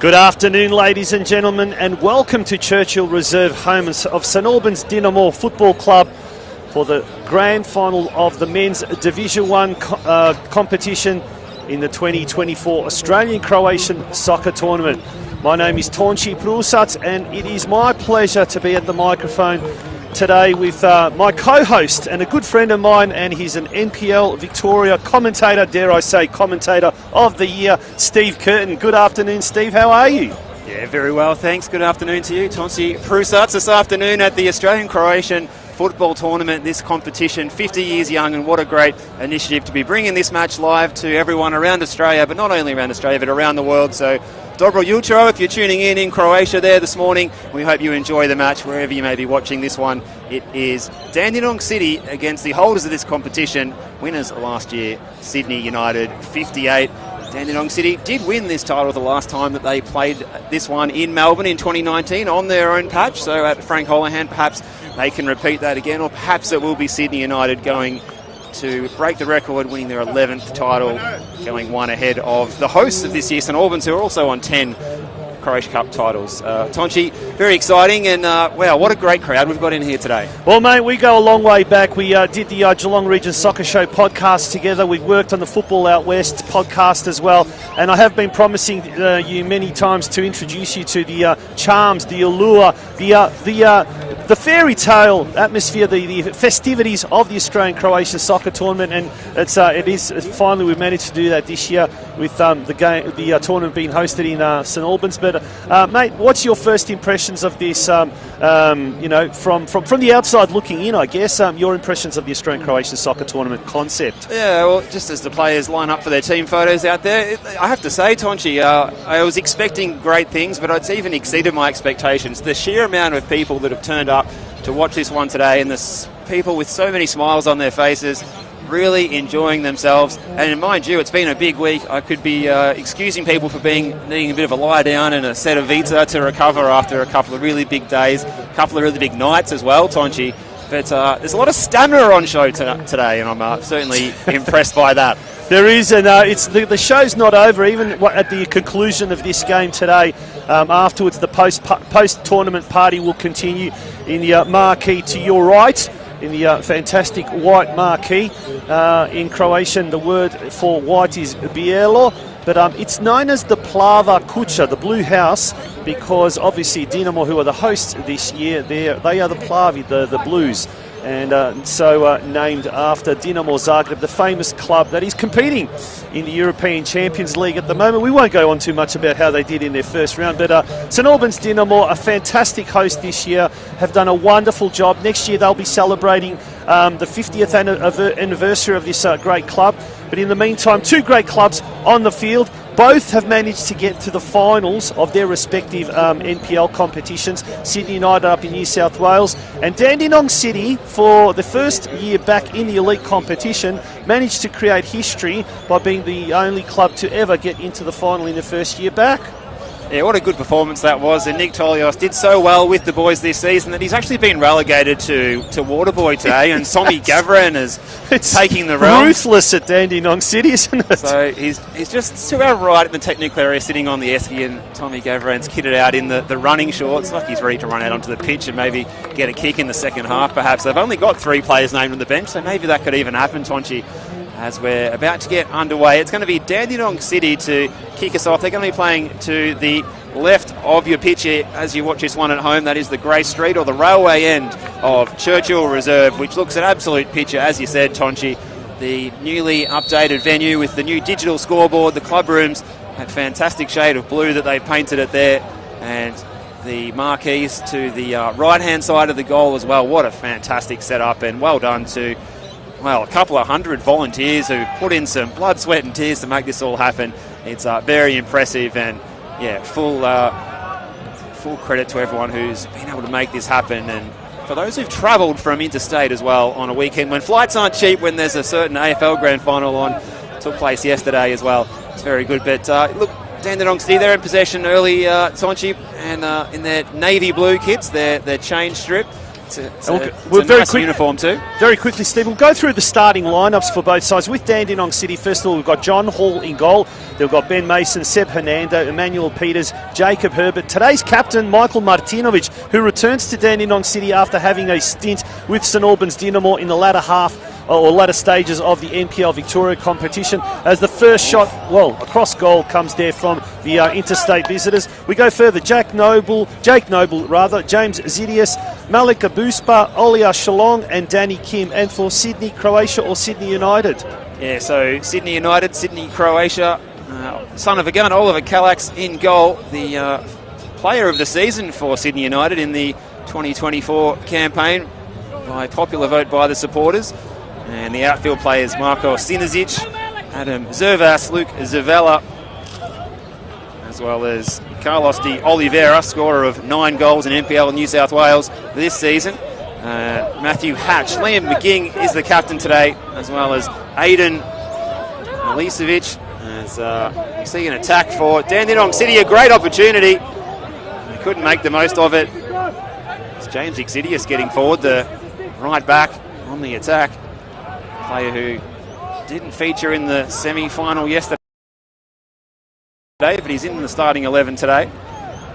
Good afternoon, ladies and gentlemen, and welcome to Churchill Reserve, home of St Albans Dinamo Football Club for the grand final of the men's Division 1 competition in the 2024 Australian-Croatian Soccer Tournament. My name is Tonči Prusac, and it is my pleasure to be at the microphone today with my co-host and a good friend of mine, and he's an NPL Victoria commentator, dare I say commentator of the year, Steve Curtin. Good afternoon, Steve. How are you? Yeah, very well, thanks. Good afternoon to you, Tonči Prusac. This afternoon at the Australian-Croatian Football Tournament, this competition, 50 years young, and what a great initiative to be bringing this match live to everyone around Australia, but not only around Australia, but around the world. So, Dobro jutro if you're tuning in Croatia there this morning. We hope you enjoy the match wherever you may be watching this one. It is Dandenong City against the holders of this competition, winners last year, Sydney United 58. Dandenong City did win this title the last time that they played this one in Melbourne in 2019 on their own patch. So at Frank Holohan, perhaps they can repeat that again, or perhaps it will be Sydney United going to break the record, winning their 11th title, going one ahead of the hosts of this year, St Albans, who are also on 10 Croatia Cup titles. Tonči, very exciting, and wow, what a great crowd we've got in here today. Well, mate, we go a long way back. We did the Geelong Region Soccer Show podcast together. We've worked on the Football Out West podcast as well, and I have been promising you many times to introduce you to the charms, the allure, the fairy tale atmosphere, the festivities of the Australian-Croatian Soccer Tournament, and it is finally we've managed to do that this year with the tournament being hosted in St Albans. But mate, what's your first impressions of this? From the outside looking in, I guess. Your impressions of the Australian-Croatian Soccer Tournament concept? Yeah, well, just as the players line up for their team photos out there, I have to say, Tonči, I was expecting great things, but it's even exceeded my expectations. The sheer amount of people that have turned up to watch this one today, and the people with so many smiles on their faces, really enjoying themselves. And mind you, it's been a big week. I could be excusing people for needing a bit of a lie down and a set of Vita to recover after a couple of really big days, a couple of really big nights as well, Tonči. But there's a lot of stamina on show today, and I'm certainly impressed by that. There is, and the show's not over. Even at the conclusion of this game today, afterwards the post-tournament party will continue in the marquee to your right, in the fantastic white marquee. In Croatian, the word for white is bijelo, but it's known as the Plava Kuća, the blue house, because obviously Dinamo, who are the hosts this year, they are the Plavi, the blues. And so named after Dinamo Zagreb, the famous club that is competing in the European Champions League at the moment. We won't go on too much about how they did in their first round, but St Albans Dinamo, a fantastic host this year, have done a wonderful job. Next year they'll be celebrating the 50th anniversary of this great club. But in the meantime, two great clubs on the field. Both have managed to get to the finals of their respective NPL competitions. Sydney United up in New South Wales, and Dandenong City, for the first year back in the elite competition, managed to create history by being the only club to ever get into the final in the first year back. Yeah, what a good performance that was. And Nick Tolios did so well with the boys this season that he's actually been relegated to Waterboy today, and Tommy Gavran is taking the realm. Ruthless at Dandenong City, isn't it? So he's just to our right in the technical area, sitting on the esky, and Tommy Gavran's kitted out in the running shorts, like he's ready to run out onto the pitch and maybe get a kick in the second half, perhaps. They've only got 3 players named on the bench, so maybe that could even happen, Tonči. As we're about to get underway, it's going to be Dandenong City to kick us off. They're going to be playing to the left of your pitch here as you watch this one at home. That is the Grey Street, or the railway end of Churchill Reserve, which looks an absolute picture, as you said, Tonči. The newly updated venue with the new digital scoreboard, the club rooms, that fantastic shade of blue that they painted it there, and the marquees to the right-hand side of the goal as well. What a fantastic setup, and well done to a couple of hundred volunteers who put in some blood, sweat and tears to make this all happen. It's very impressive, and yeah, full credit to everyone who's been able to make this happen. And for those who've travelled from interstate as well on a weekend when flights aren't cheap, when there's a certain AFL Grand Final on, took place yesterday as well. It's very good. But look, Dandenong City, they're in possession early, Tonči, and in their navy blue kits, their chain strip. It's a nice uniform too. Very quickly, Steve, we'll go through the starting lineups for both sides. With Dandenong City, first of all, we've got John Hall in goal. They've got Ben Mason, Seb Hernando, Emmanuel Peters, Jacob Herbert. Today's captain, Michael Martinovic, who returns to Dandenong City after having a stint with St Albans Dinamo in the latter stages of the NPL Victoria competition, as the first shot, across goal, comes there from the interstate visitors. We go further. Jake Noble, James Zidius, Malik Abuspa, Olia Shalong and Danny Kim. And for Sydney, Croatia or Sydney United? Yeah, so Sydney United, Sydney, Croatia. Son of a gun, Oliver Kallax in goal, the player of the season for Sydney United in the 2024 campaign by popular vote by the supporters. And the outfield players, Marko Sinazic, Adam Zervas, Luke Zavella, as well as Carlos de Oliveira, scorer of 9 goals in NPL New South Wales this season. Matthew Hatch. Liam McGing is the captain today, as well as Aidan Milicevic. As you see an attack for Dandenong City, a great opportunity. They couldn't make the most of it. It's James Ixidius getting forward, the right back on the attack. Player who didn't feature in the semi-final yesterday, but he's in the starting 11 today.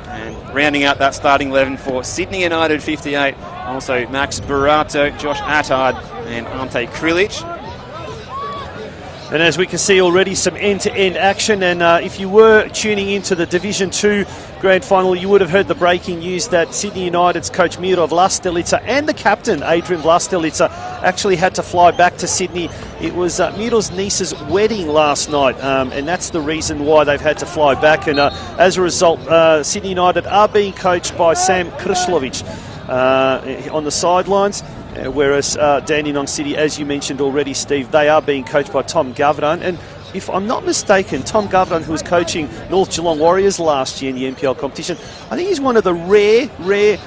And rounding out that starting 11 for Sydney United 58, also Max Burato, Josh Attard and Ante Krilic. And as we can see already, some end-to-end action. And if you were tuning into the Division 2 Grand Final, you would have heard the breaking news that Sydney United's coach Miro Vlastelica and the captain Adrian Vlastelica actually had to fly back to Sydney. It was Miro's niece's wedding last night, and that's the reason why they've had to fly back. And as a result, Sydney United are being coached by Sam Krishlovic on the sidelines. Whereas Dandenong City, as you mentioned already, Steve, they are being coached by Tom Gavran. And if I'm not mistaken, Tom Gavran, who was coaching North Geelong Warriors last year in the NPL competition, I think he's one of the rare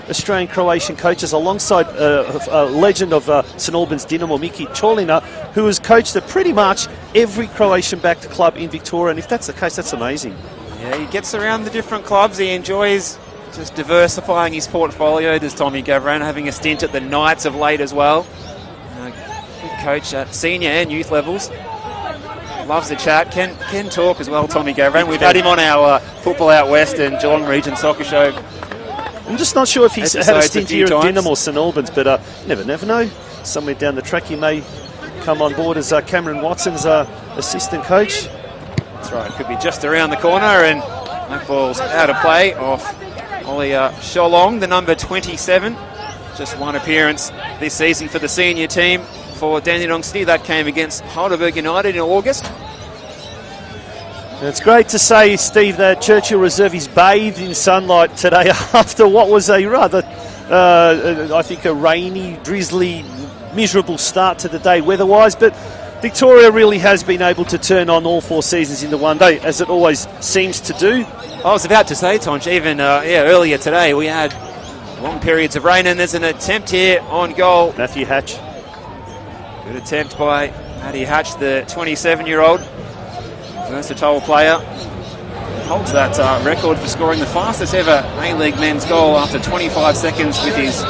Australian-Croatian coaches, alongside a legend of St Albans Dinamo, Miki Cholina, who has coached at pretty much every Croatian-backed club in Victoria. And if that's the case, that's amazing. Yeah, he gets around the different clubs. He enjoys just diversifying his portfolio. Does Tommy Gavran, having a stint at the Knights of late as well. Good coach at senior and youth levels. Loves the chat. Can talk as well, Tommy Gavran. We've had him on our Football Out West and Geelong Region Soccer Show. I'm just not sure if he's had a stint here at Dinamo or St Albans, but never know. Somewhere down the track he may come on board as Cameron Watson's assistant coach. That's right. Could be just around the corner, and that ball's out of play off Olia Sholong, the number 27. Just one appearance this season for the senior team for Dandenong City. That came against Heidelberg United in August. And it's great to say, Steve, that Churchill Reserve is bathed in sunlight today after what was a rather, I think, a rainy, drizzly, miserable start to the day weather-wise. But Victoria really has been able to turn on all 4 seasons into one day, as it always seems to do. I was about to say, Tonch, even earlier today we had long periods of rain, and there's an attempt here on goal. Matthew Hatch. Good attempt by Matty Hatch, the 27-year-old versatile player. Holds that record for scoring the fastest ever A-League men's goal after 25 seconds with his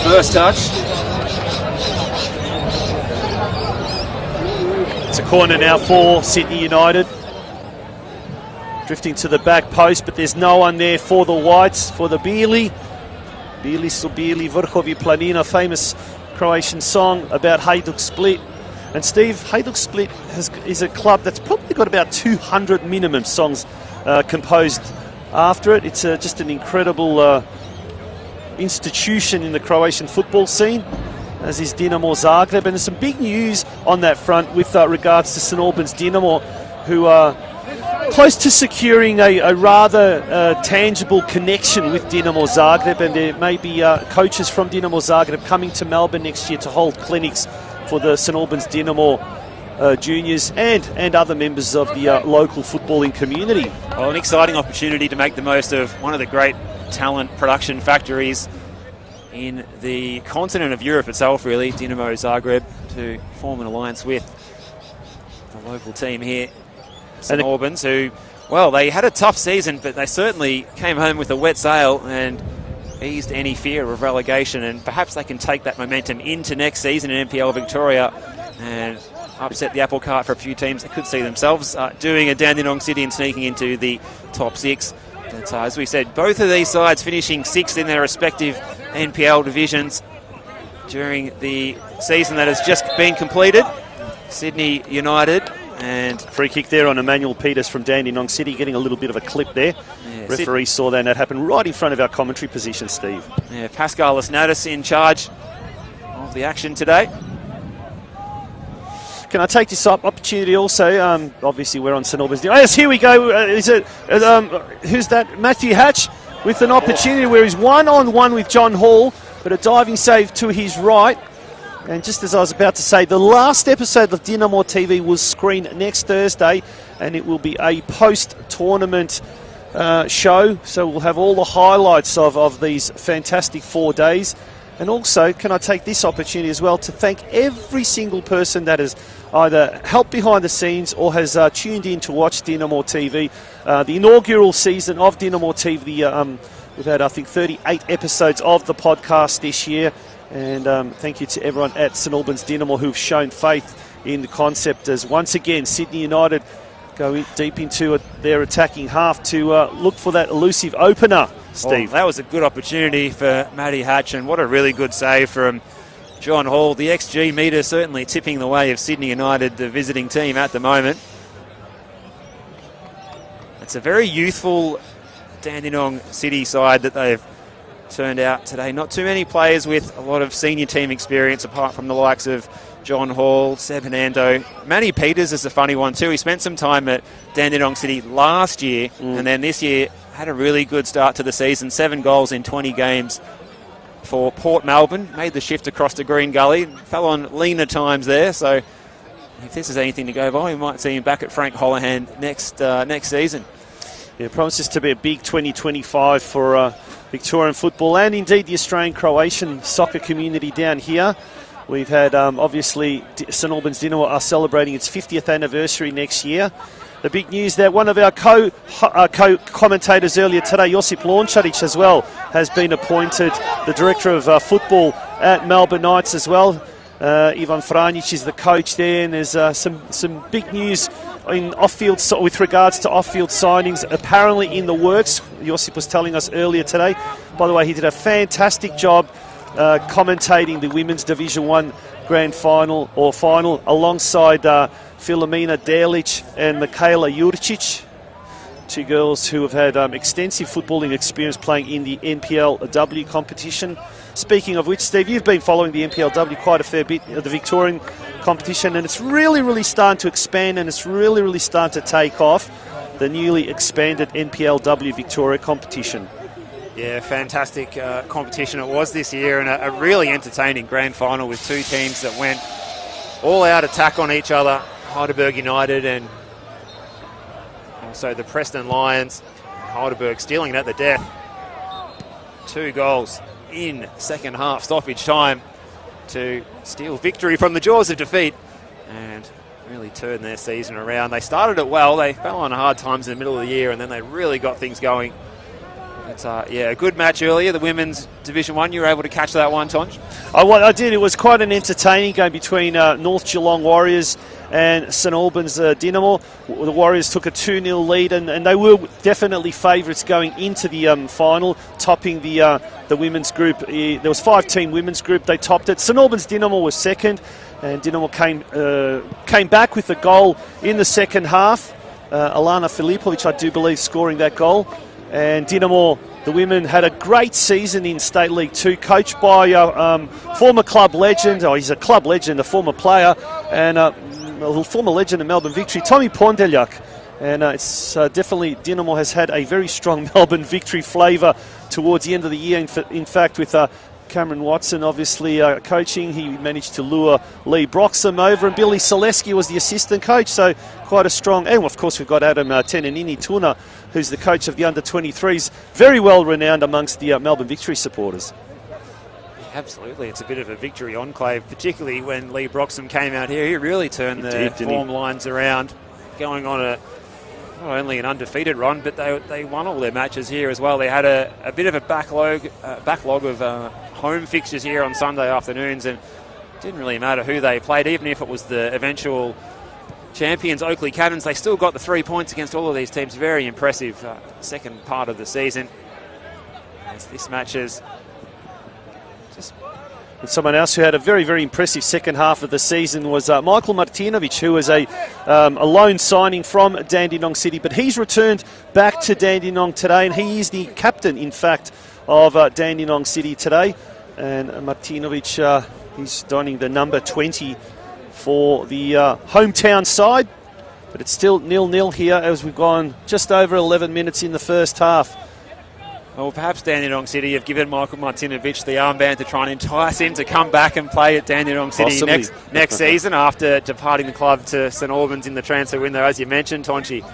first touch. It's a corner now for Sydney United. Drifting to the back post, but there's no one there for the Whites, for the Bili. Bili su Bili Vrhovi Planina, famous Croatian song about Hajduk Split. And Steve, Hajduk Split is a club that's probably got about 200 minimum songs composed after it. It's just an incredible institution in the Croatian football scene, as is Dinamo Zagreb. And there's some big news on that front with regards to St Albans Dinamo, who are close to securing a rather tangible connection with Dinamo Zagreb, and there may be coaches from Dinamo Zagreb coming to Melbourne next year to hold clinics for the St Albans Dinamo juniors and other members of the local footballing community. Well, an exciting opportunity to make the most of one of the great talent production factories in the continent of Europe itself, really, Dinamo Zagreb, to form an alliance with the local team here, St Albans, who, well, they had a tough season, but they certainly came home with a wet sail, and eased any fear of relegation, and perhaps they can take that momentum into next season in NPL Victoria and upset the apple cart for a few teams that could see themselves doing a Dandenong City and sneaking into the top 6. But as we said, both of these sides finishing 6th in their respective NPL divisions during the season that has just been completed. Sydney United and... Free kick there on Emmanuel Peters from Dandenong City, getting a little bit of a clip there. Yeah, referee saw that and that happened right in front of our commentary position, Steve. Yeah, Pascal Lasnatis in charge of the action today. Can I take this opportunity also? Obviously, we're on St Albans. Yes, here we go. Is it who's that? Matthew Hatch with an opportunity where he's one-on-one with John Hall, but a diving save to his right. And just as I was about to say, the last episode of Dinamo TV will screen next Thursday, and it will be a post-tournament show. So we'll have all the highlights of these fantastic 4 days. And also, can I take this opportunity as well to thank every single person that has either helped behind the scenes or has tuned in to watch Dinamo TV. The inaugural season of Dinamo TV, we've had, I think, 38 episodes of the podcast this year. And thank you to everyone at St Albans Dinamo who've shown faith in the concept, as once again Sydney United go deep into their attacking half to look for that elusive opener, Steve. Oh, that was a good opportunity for Matty Hatch, and what a really good save from John Hall. The XG meter certainly tipping the way of Sydney United, the visiting team at the moment. It's a very youthful Dandenong City side that they've turned out today. Not too many players with a lot of senior team experience apart from the likes of John Hall, Seb Hernando. Manny Peters is a funny one too. He spent some time at Dandenong City last year and then this year had a really good start to the season. 7 goals in 20 games for Port Melbourne. Made the shift across to Green Gully. Fell on leaner times there, so if this is anything to go by, we might see him back at Frank Holohan next season. Yeah, it promises to be a big 2025 for Victorian football and indeed the Australian-Croatian soccer community down here. We've had, obviously, St Albans Dinamo are celebrating its 50th anniversary next year. The big news that one of our co-commentators earlier today, Josip Launcharic as well, has been appointed the director of football at Melbourne Knights as well. Ivan Franjic is the coach there, and there's some big news in off-field with regards to off-field signings apparently in the works. Josip was telling us earlier today. By the way, he did a fantastic job commentating the Women's Division 1 Grand Final alongside Filomena Delic and Michaela Jurcic, 2 girls who have had extensive footballing experience playing in the NPLW competition. Speaking of which, Steve, you've been following the NPLW quite a fair bit, the Victorian competition, and it's really starting to expand and it's really starting to take off, the newly expanded NPLW Victoria competition. Yeah, fantastic competition it was this year, and a really entertaining grand final with 2 teams that went all-out attack on each other. Heidelberg United and also the Preston Lions. Heidelberg stealing it at the death. 2 goals in second half stoppage time to steal victory from the jaws of defeat and really turn their season around. They started it well. They fell on hard times in the middle of the year, and then they really got things going. It's a good match earlier, the Women's Division 1. You were able to catch that one, Tonj? I did. It was quite an entertaining game between North Geelong Warriors and St Albans Dinamo. The Warriors took a 2-0 lead, and they were definitely favourites going into the final, topping the women's group. There was 5-team women's group. They topped it. St Albans Dinamo was second, and Dinamo came back with a goal in the second half. Alana Filipovic, I do believe, scoring that goal. And Dinamo, the women, had a great season in State League 2, coached by former club legend, he's a club legend, a former player, and a former legend of Melbourne Victory, Tommy Pondeljak. And it's definitely, Dinamo has had a very strong Melbourne Victory flavour towards the end of the year. In fact, with Cameron Watson obviously coaching, he managed to lure Lee Broxham over, and Billy Selesky was the assistant coach, so quite a strong. And of course we've got Adam Tenenini Tuna, who's the coach of the under-23s, very well renowned amongst the Melbourne Victory supporters. Absolutely, it's a bit of a victory enclave, particularly when Lee Broxham came out here. He really turned the form lines around, going on a not only an undefeated run, but they won all their matches here as well. They had a bit of a backlog of home fixtures here on Sunday afternoons, and it didn't really matter who they played, even if it was the eventual champions, Oakley Cannons. They still got the 3 points against all of these teams. Very impressive second part of the season. As this match is just... And someone else who had a very, very impressive second half of the season was Michael Martinovic, who was a loan signing from Dandenong City, but he's returned back to Dandenong today, and he is the captain, in fact, of Dandenong City today. And Martinovic, he's donning the number 20 for the hometown side, but it's still 0-0 here as we've gone just over 11 minutes in the first half. Well, perhaps Dandenong City have given Michael Martinovic the armband to try and entice him to come back and play at Dandenong City next season after departing the club to St Albans in the transfer window. As you mentioned, Tonchi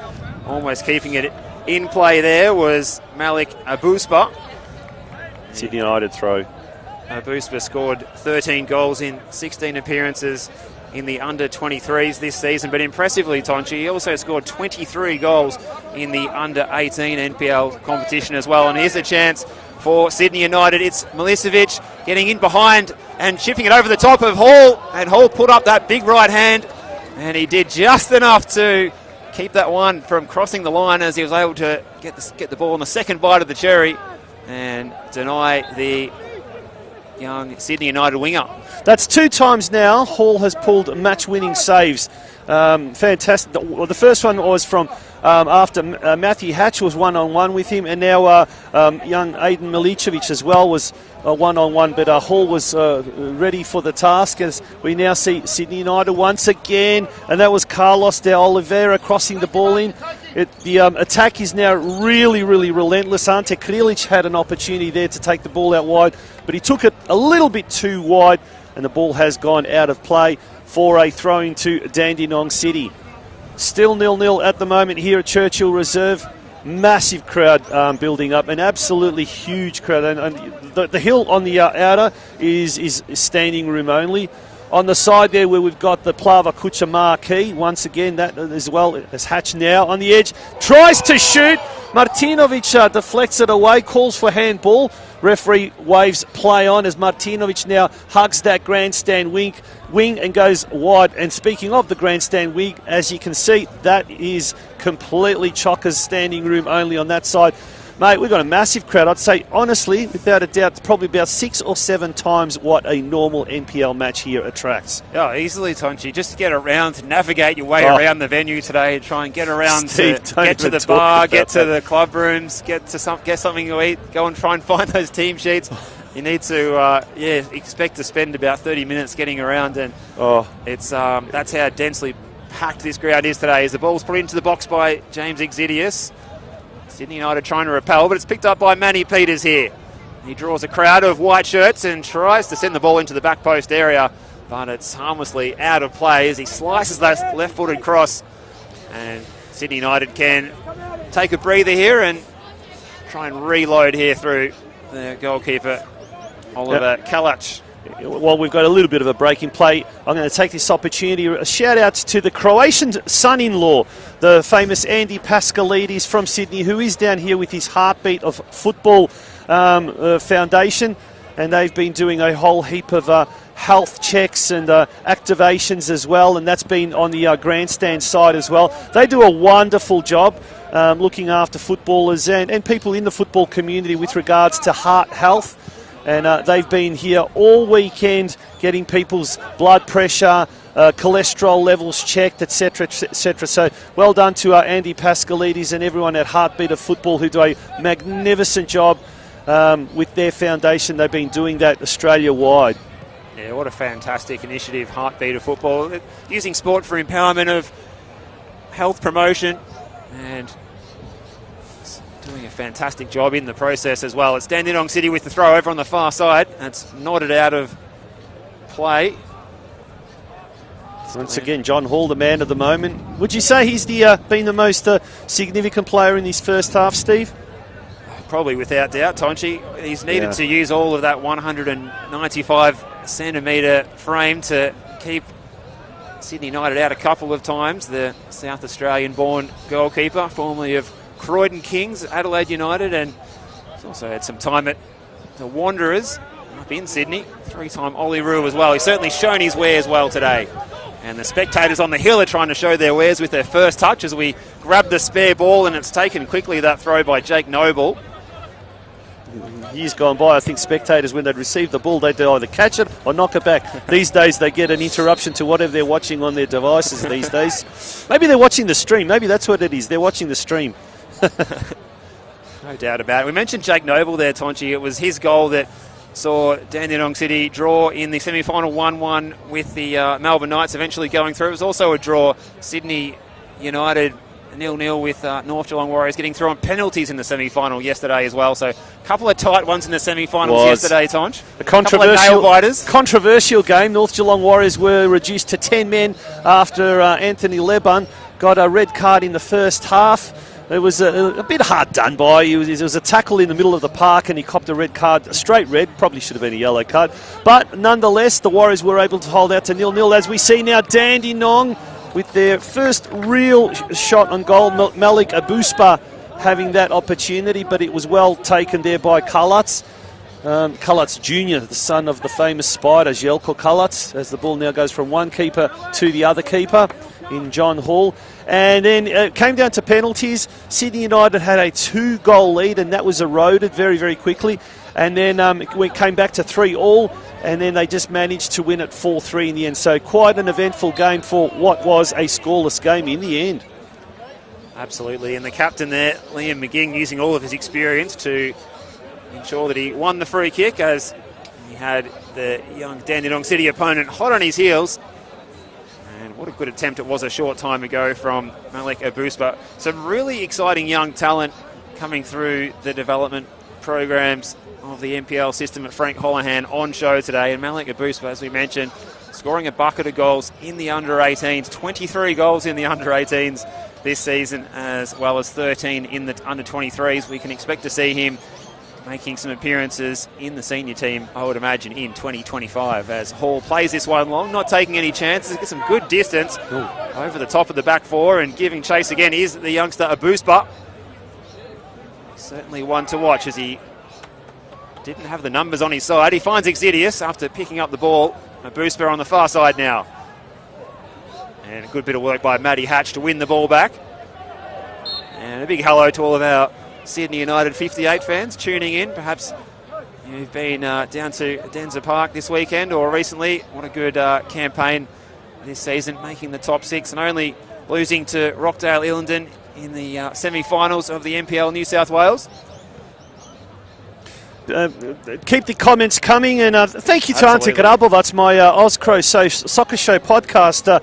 almost keeping it in play there was Malik Abusba. Sydney United throw. Abusba scored 13 goals in 16 appearances in the under-23s this season, but impressively, Tonchi, he also scored 23 goals in the under-18 NPL competition as well. And here's a chance for Sydney United. It's Milicevic getting in behind and chipping it over the top of Hall, and Hall put up that big right hand, and he did just enough to keep that one from crossing the line as he was able to get the ball on the second bite of the cherry and deny the young Sydney United winger. That's 2 times now Hall has pulled match-winning saves. Fantastic. The first one was from after Matthew Hatch was one-on-one with him, and now young Aiden Milicevic as well was one-on-one, but Hall was ready for the task as we now see Sydney United once again, and that was Carlos de Oliveira crossing the ball in. The attack is now really, really relentless. Ante Krilic had an opportunity there to take the ball out wide, but he took it a little bit too wide, and the ball has gone out of play for a throw-in to Dandenong City. Still 0-0 at the moment here at Churchill Reserve. Massive crowd building up, an absolutely huge crowd. And the hill on the outer is standing room only. On the side there where we've got the Plava Kucha marquee, once again, that as well as Hatch now on the edge. Tries to shoot. Martinovic deflects it away, calls for handball. Referee waves play on as Martinovic now hugs that grandstand wing and goes wide. And speaking of the grandstand wing, as you can see, that is completely chockers, standing room only on that side. Mate, we've got a massive crowd. I'd say, honestly, without a doubt, it's probably about 6 or 7 times what a normal NPL match here attracts. Oh, easily, Tonchi. Just to get around, to navigate your way around the venue today, try and get around, Steve, get to the bar, get to the club rooms, get something to eat, go and try and find those team sheets. You need to, expect to spend about 30 minutes getting around, and it's that's how densely packed this ground is today. As the ball's put into the box by James Exidius. Sydney United trying to repel, but it's picked up by Manny Peters here. He draws a crowd of white shirts and tries to send the ball into the back post area, but it's harmlessly out of play as he slices that left-footed cross. And Sydney United can take a breather here and try and reload here through the goalkeeper, Oliver Kalac. Well, we've got a little bit of a break in play. I'm going to take this opportunity. A shout out to the Croatian son-in-law, the famous Andy Pascalidis from Sydney, who is down here with his Heartbeat of Football foundation. And they've been doing a whole heap of health checks and activations as well. And that's been on the grandstand side as well. They do a wonderful job looking after footballers and people in the football community with regards to heart health. And they've been here all weekend getting people's blood pressure, cholesterol levels checked, etc., etc. So well done to Andy Pascalidis and everyone at Heartbeat of Football who do a magnificent job with their foundation. They've been doing that Australia-wide. Yeah, what a fantastic initiative, Heartbeat of Football. Using sport for empowerment of health promotion and doing a fantastic job in the process as well. It's Dandenong City with the throw over on the far side. That's nodded out of play. Once again, John Hall, the man of the moment. Would you say he's been the most significant player in this first half, Steve? Probably without doubt, Tonchi. He's needed to use all of that 195 centimetre frame to keep Sydney United out a couple of times. The South Australian-born goalkeeper, formerly of Croydon Kings, Adelaide United, and he's also had some time at the Wanderers up in Sydney. 3-time Olyroos as well. He's certainly shown his wares well today. And the spectators on the hill are trying to show their wares with their first touch as we grab the spare ball, and it's taken quickly, that throw by Jake Noble. Years gone by, I think spectators, when they'd receive the ball, they'd either catch it or knock it back. These days, they get an interruption to whatever they're watching on their devices these days. Maybe they're watching the stream. Maybe that's what it is. They're watching the stream. No doubt about it. We mentioned Jake Noble there, Tonchi. It was his goal that saw Dandenong City draw in the semi-final 1-1 with the Melbourne Knights eventually going through. It was also a draw. Sydney United 0-0 with North Geelong Warriors getting through on penalties in the semi-final yesterday as well. So a couple of tight ones in the semi-finals yesterday, Tonch. A controversial game. North Geelong Warriors were reduced to 10 men after Anthony Leban got a red card in the first half. It was a bit hard done by. It was a tackle in the middle of the park and he copped a red card, a straight red. Probably should have been a yellow card. But nonetheless, the Warriors were able to hold out to 0-0. As we see now, Dandenong with their first real shot on goal. Malik Abuspa having that opportunity, but it was well taken there by Kalatz. Kalatz Jr., the son of the famous Spider, Jelko Kalatz, as the ball now goes from one keeper to the other keeper in John Hall. And then it came down to penalties. Sydney United had a 2-goal lead, and that was eroded very, very quickly. And then we came back to 3-3, and then they just managed to win it 4-3 in the end. So quite an eventful game for what was a scoreless game in the end. Absolutely, and the captain there, Liam McGing, using all of his experience to ensure that he won the free kick as he had the young Dandenong City opponent hot on his heels. And what a good attempt it was a short time ago from Malik Abuspa. Some really exciting young talent coming through the development programs of the NPL system at Frank Holohan on show today. And Malik Abuspa, as we mentioned, scoring a bucket of goals in the under-18s, 23 goals in the under-18s this season, as well as 13 in the under-23s. We can expect to see him making some appearances in the senior team, I would imagine, in 2025, as Hall plays this one long, not taking any chances, gets some good distance over the top of the back four, and giving chase again is the youngster Abuspa. Certainly one to watch, as he didn't have the numbers on his side. He finds Exidius after picking up the ball. Abuspa on the far side now. And a good bit of work by Matty Hatch to win the ball back. And a big hello to all of our Sydney United 58 fans tuning in. Perhaps you've been down to Denzer Park this weekend or recently. What a good campaign this season, making the top six and only losing to Rockdale Illingdon in the semi-finals of the NPL New South Wales. Keep the comments coming, and thank you to Ante Grabo. That's my Oscro Soccer Show podcast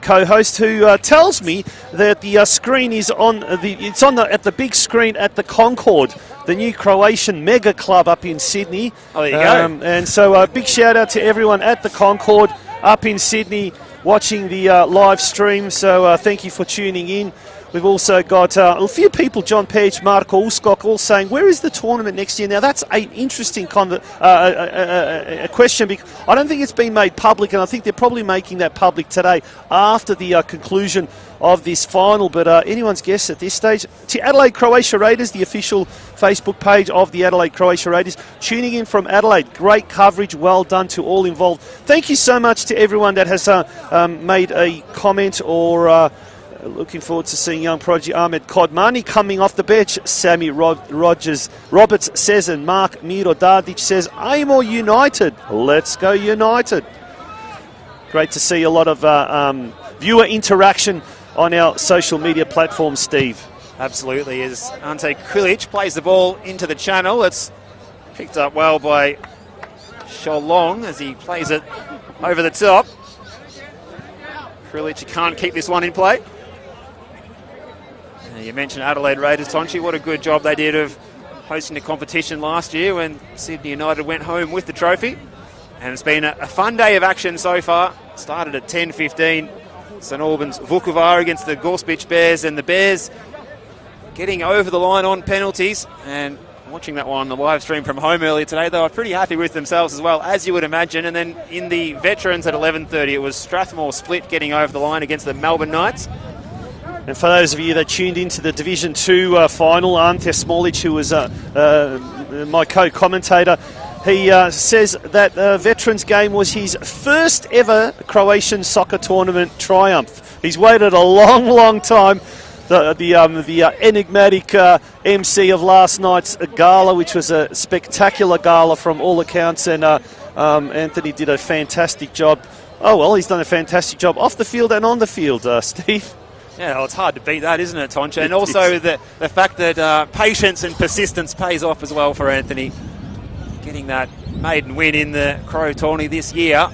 co-host, who tells me that the screen is on at the big screen at the Concord, the new Croatian mega club up in Sydney. Oh, there you go. And so a big shout out to everyone at the Concord up in Sydney watching the live stream. So thank you for tuning in. We've also got a few people, John Page, Marco Uskok, all saying, where is the tournament next year? Now, that's an interesting question, because I don't think it's been made public, and I think they're probably making that public today after the conclusion of this final. But anyone's guess at this stage. To Adelaide Croatia Raiders, the official Facebook page of the Adelaide Croatia Raiders, tuning in from Adelaide. Great coverage. Well done to all involved. Thank you so much to everyone that has made a comment or... looking forward to seeing young prodigy Ahmed Kodmani coming off the bench. Sammy Roberts says, and Mark Miro Dardic says, Amo United. Let's go United. Great to see a lot of viewer interaction on our social media platforms, Steve. Absolutely, as Ante Krilic plays the ball into the channel. It's picked up well by Sholong as he plays it over the top. Krilic can't keep this one in play. You mentioned Adelaide Raiders, Tonchi. What a good job they did of hosting the competition last year when Sydney United went home with the trophy. And it's been a fun day of action so far. Started at 10:15. St Albans Vukovar against the Gorspich Bears, and the Bears getting over the line on penalties. And watching that one on the live stream from home earlier today. They were pretty happy with themselves as well, as you would imagine. And then in the veterans at 11:30, it was Strathmore Split getting over the line against the Melbourne Knights. And for those of you that tuned into the Division 2 final, Ante Smolic, who was my co-commentator, he says that the veterans game was his first ever Croatian soccer tournament triumph. He's waited a long, long time. The enigmatic MC of last night's gala, which was a spectacular gala from all accounts, and Anthony did a fantastic job. Oh, well, he's done a fantastic job off the field and on the field, Steve. Yeah, well, it's hard to beat that, isn't it, Toncha? And also the fact that patience and persistence pays off as well for Anthony. Getting that maiden win in the Crow tourney this year.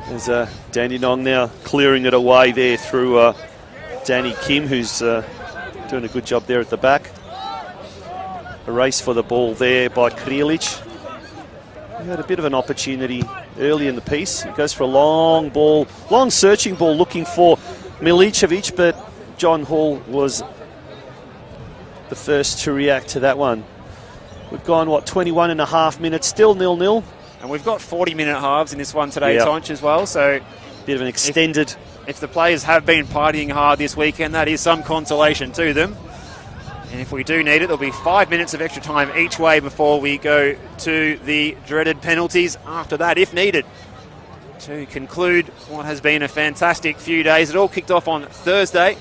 There's Dandenong now clearing it away there through Danny Kim, who's doing a good job there at the back. A race for the ball there by Krilic. He had a bit of an opportunity early in the piece. He goes for a long ball, long searching ball looking for Milicevic, but John Hall was the first to react to that one. We've gone, 21 and a half minutes, still 0-0. And we've got 40-minute halves in this one today, Tonch, as well. So bit of an extended. If the players have been partying hard this weekend, that is some consolation to them. And if we do need it, there'll be 5 minutes of extra time each way before we go to the dreaded penalties after that, if needed, to conclude what has been a fantastic few days. It all kicked off on Thursday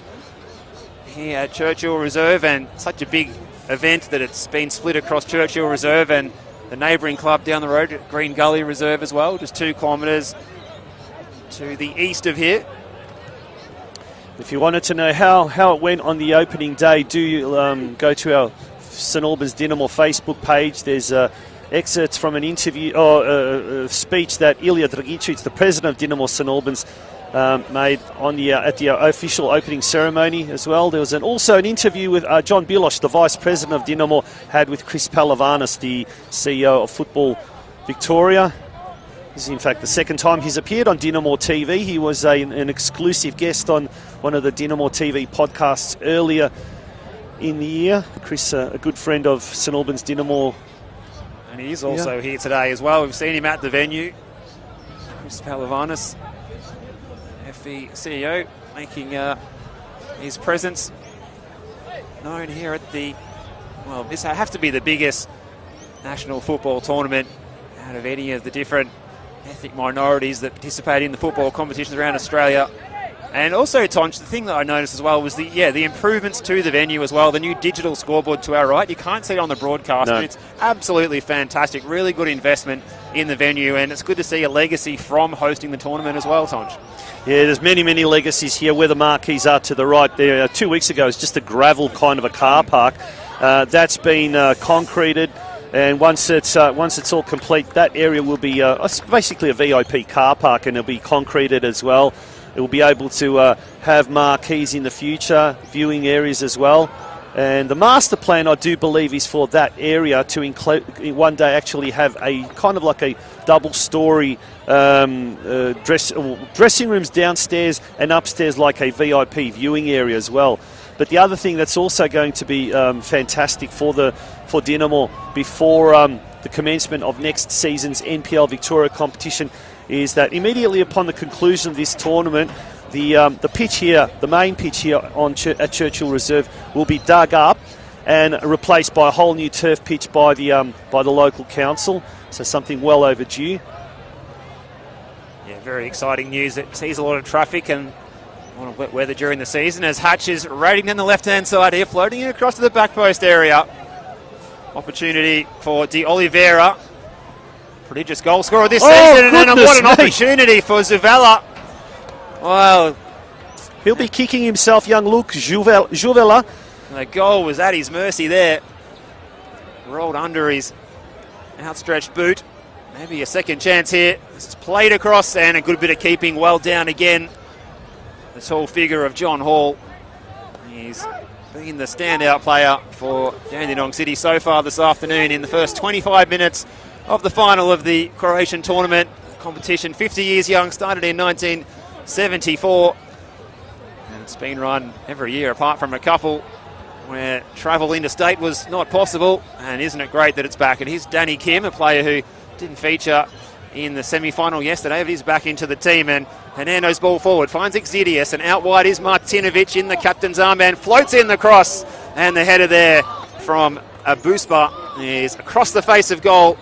here at Churchill Reserve, and such a big event that it's been split across Churchill Reserve and the neighbouring club down the road at Green Gully Reserve as well, just 2 kilometres to the east of here. If you wanted to know how it went on the opening day, do go to our St Albans Dinamo Facebook page. There's excerpts from an interview or a speech that Ilya Dragicevic, the president of Dinamo St Albans, made on at the official opening ceremony as well. There was also an interview with John Bilosh, the vice president of Dinamo, had with Chris Palavanis, the CEO of Football Victoria. This is in fact the second time he's appeared on Dinamo TV. He was an exclusive guest on one of the Dinamo TV podcasts earlier in the year. Chris, a good friend of St Albans Dinamo. And he is also here today as well. We've seen him at the venue. Chris Palavanis, FV CEO, making his presence known here at the, well, this have to be the biggest national football tournament out of any of the different ethnic minorities that participate in the football competitions around Australia. And also, Tonch, the thing that I noticed as well was the improvements to the venue as well. The new digital scoreboard to our right. You can't see it on the broadcast, but it's absolutely fantastic. Really good investment in the venue, and it's good to see a legacy from hosting the tournament as well, Tonch. Yeah, there's many legacies here where the marquees are to the right there. 2 weeks ago, it was just a gravel kind of a car park. That's been concreted. And once it's all complete, that area will be basically a VIP car park, and it'll be concreted as well. It will be able to have marquees in the future, viewing areas as well. And the master plan, I do believe, is for that area to include one day actually have a kind of like a double-story dressing rooms downstairs and upstairs, like a VIP viewing area as well. But the other thing that's also going to be fantastic for Dinamo before the commencement of next season's NPL Victoria competition is that immediately upon the conclusion of this tournament, the pitch here, the main pitch here at Churchill Reserve, will be dug up and replaced by a whole new turf pitch by the local council. So something well overdue. Yeah, very exciting news. It sees a lot of traffic and a lot of wet weather during the season as Hatch is raiding down the left-hand side here, floating it across to the back post area. Opportunity for De Oliveira. Prodigious goal scorer this season, and what an opportunity for Zuvela. Well, he'll be kicking himself, young Luke Juvela. The goal was at his mercy there. Rolled under his outstretched boot. Maybe a second chance here. This is played across, and a good bit of keeping. Well down again. The tall figure of John Hall. He's been the standout player for Dandenong City so far this afternoon in the first 25 minutes of the final of the Croatian tournament competition. 50 years young, started in 1974, and it's been run every year apart from a couple where travel interstate was not possible. And isn't it great that it's back? And here's Danny Kim, a player who didn't feature in the semi-final yesterday, but he's back into the team. And Hernando's ball forward finds Exidius, and out wide is Martinovic in the captain's armband, floats in the cross, and the header there from Abusba is across the face of goal.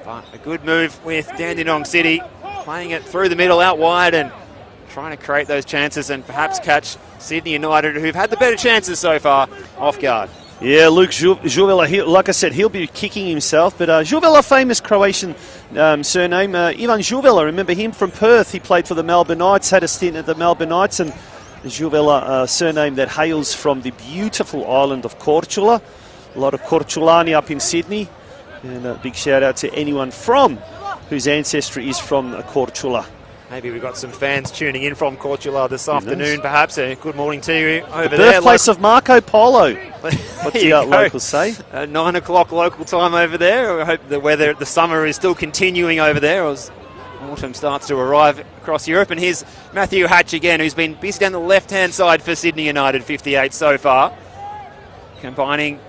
But a good move with Dandenong City, playing it through the middle, out wide, and trying to create those chances and perhaps catch Sydney United, who've had the better chances so far, off guard. Yeah, Luke Juvela, like I said, he'll be kicking himself, but Juvela, famous Croatian surname, Ivan Juvela, remember him from Perth. He played for the Melbourne Knights, had a stint at the Melbourne Knights, and Juvela, surname that hails from the beautiful island of Korčula. A lot of Korčulani up in Sydney, and a big shout out to anyone from whose ancestry is from Korčula. Maybe we've got some fans tuning in from Korčula this afternoon, perhaps. Good morning to you over the there. Birthplace of Marco Polo. What's the locals say? 9 o'clock local time over there. I hope the weather, the summer is still continuing over there as autumn starts to arrive across Europe. And here's Matthew Hatch again, who's been busy down the left-hand side for Sydney United, 58 so far. Combining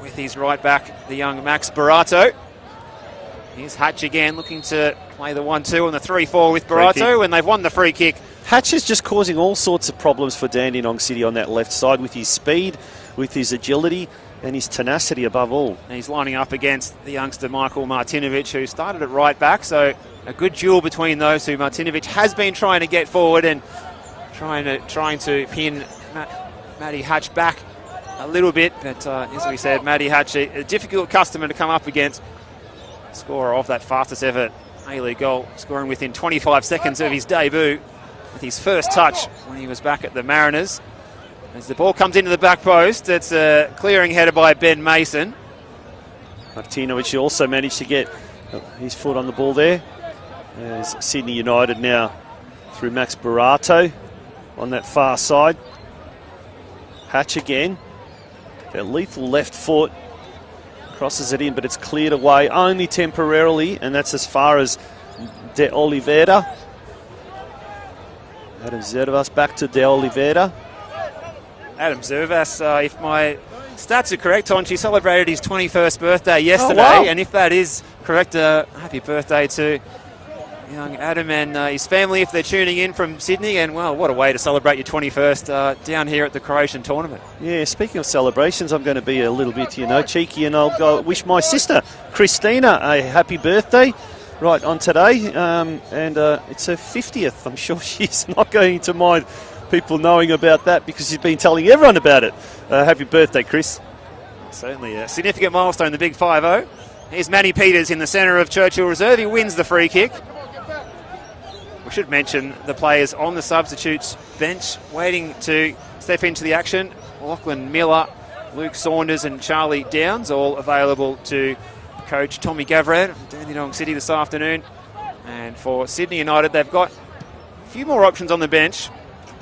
with his right back, the young Max Barato. Here's Hatch again, looking to play the 1-2 and the 3-4 with Barato, and they've won the free kick. Hatch is just causing all sorts of problems for Dandenong City on that left side with his speed, with his agility, and his tenacity above all. And he's lining up against the youngster Michael Martinovic, who started at right back, so a good duel between those two. Martinovic has been trying to get forward and trying to pin Matty Hatch back a little bit, but as we said, Matty Hatch, a difficult customer to come up against. Scorer of that fastest ever A-League goal, scoring within 25 seconds of his debut with his first touch when he was back at the Mariners. As the ball comes into the back post, it's a clearing header by Ben Mason. Martinovic also managed to get his foot on the ball there. As Sydney United now through Max Barato on that far side. Hatch again. That lethal left foot. Crosses it in, but it's cleared away only temporarily, and that's as far as De Oliveira. Adam Zervas back to De Oliveira. Adam Zervas, if my stats are correct, Tonchi celebrated his 21st birthday yesterday, wow. And if that is correct, happy birthday to young Adam and his family if they're tuning in from Sydney. And, well, what a way to celebrate your 21st down here at the Croatian tournament. Yeah, speaking of celebrations, I'm going to be a little bit, cheeky, and I'll go wish my sister, Christina, a happy birthday right on today. And it's her 50th. I'm sure she's not going to mind people knowing about that because she's been telling everyone about it. Happy birthday, Chris. Certainly a significant milestone, the big 5-0. Here's Matty Peters in the centre of Churchill Reserve. He wins the free kick. We should mention the players on the substitutes bench waiting to step into the action. Lachlan Miller, Luke Saunders and Charlie Downs all available to coach Tommy Gavran from Dandenong City this afternoon. And for Sydney United, they've got a few more options on the bench.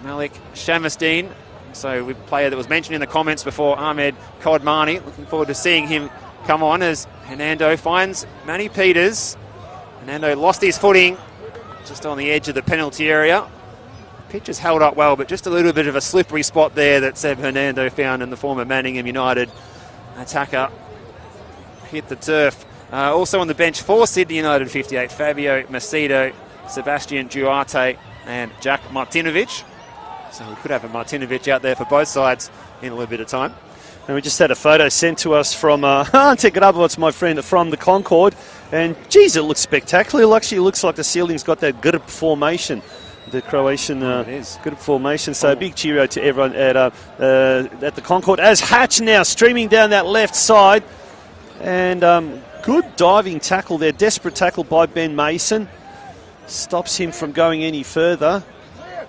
Malik Shamastine, so a player that was mentioned in the comments before, Ahmed Kodmani. Looking forward to seeing him come on as Hernando finds Matty Peters. Hernando lost his footing just on the edge of the penalty area. Pitch has held up well, but just a little bit of a slippery spot there that Seb Hernando found, and the former Manningham United attacker hit the turf. Also on the bench for Sydney United 58, Fabio Macedo, Sebastian Duarte and Jack Martinovic. So we could have a Martinovic out there for both sides in a little bit of time. And we just had a photo sent to us from Ante Grabovac, my friend, from the Concord. And, geez, it looks spectacular. It actually looks like the ceiling's got that good formation, the Croatian good formation. So big cheerio to everyone at the Concord. As Hatch now streaming down that left side. And good diving tackle there, desperate tackle by Ben Mason. Stops him from going any further.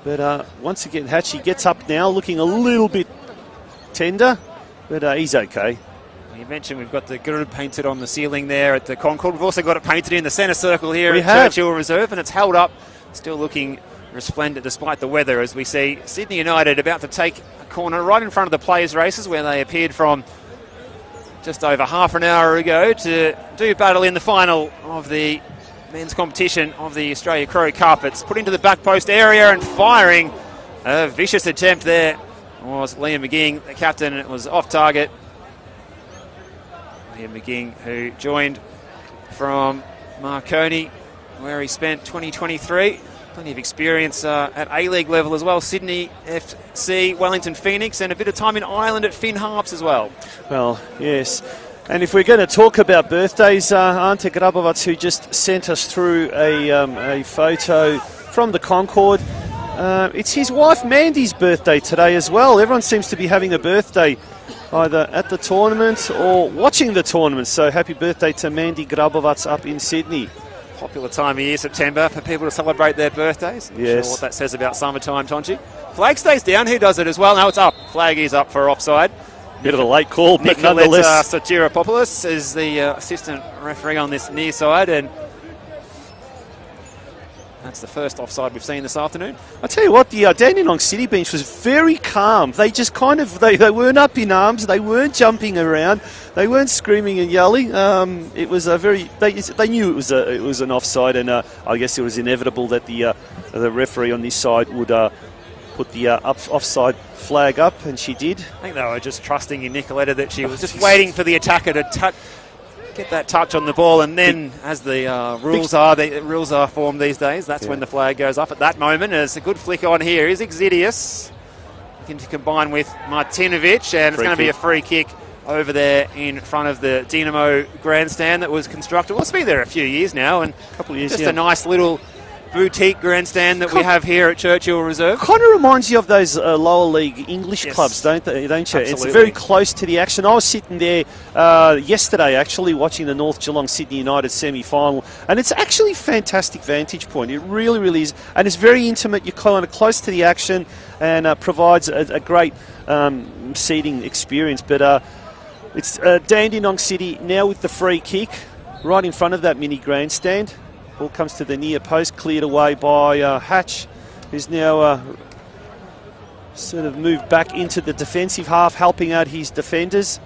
But once again, Hatchie gets up now, looking a little bit tender, but he's okay. You mentioned we've got the grid painted on the ceiling there at the Concord. We've also got it painted in the centre circle here at Churchill Reserve, and it's held up, still looking resplendent despite the weather, as we see Sydney United about to take a corner right in front of the Players' Races, where they appeared from just over half an hour ago to do battle in the final of the men's competition of the Australia Crow Cup. It's put into the back post area and firing. A vicious attempt there was Liam McGing, the captain, and it was off target. Liam McGing, who joined from Marconi, where he spent 2023. Plenty of experience at A-League level as well. Sydney FC, Wellington Phoenix, and a bit of time in Ireland at Finn Harps as well. Well, yes. And if we're going to talk about birthdays, Ante Grabovac, who just sent us through a photo from the Concord, it's his wife Mandy's birthday today as well. Everyone seems to be having a birthday either at the tournament or watching the tournament. So happy birthday to Mandy Grabovac up in Sydney. Popular time of year, September, for people to celebrate their birthdays. Not yes. sure what that says about summertime, Tonchi. Flag stays down. Who does it as well? No, it's up. Flag is up for offside. Bit of a late call, but nonetheless. Sotiropoulos is the assistant referee on this near side, and that's the first offside we've seen this afternoon. I tell you what, the Dandenong City bench was very calm. They just kind of, they weren't up in arms, they weren't jumping around, they weren't screaming and yelling. It was a very, they knew it was an offside, and I guess it was inevitable that the referee on this side would put the offside flag up, and she did. I think they were just trusting in Nicoletta that she was just waiting for the attacker to get that touch on the ball, and then as the rules are formed these days, that's when the flag goes up at that moment. As a good flick on here is Exidius looking to combine with Martinovic, and it's going to be a free kick over there in front of the Dinamo grandstand that was constructed. Well, it's been there a few years now, and a couple of years, just a nice little boutique grandstand that we have here at Churchill Reserve. Kind of reminds you of those lower league English clubs, don't you? Absolutely. It's very close to the action. I was sitting there yesterday, actually, watching the North Geelong Sydney United semi-final, and it's actually a fantastic vantage point. It really, really is, and it's very intimate. You're kind of close to the action, and provides a great seating experience. But it's Dandenong City now with the free kick right in front of that mini grandstand. Ball comes to the near post, cleared away by Hatch, who's now sort of moved back into the defensive half, helping out his defenders.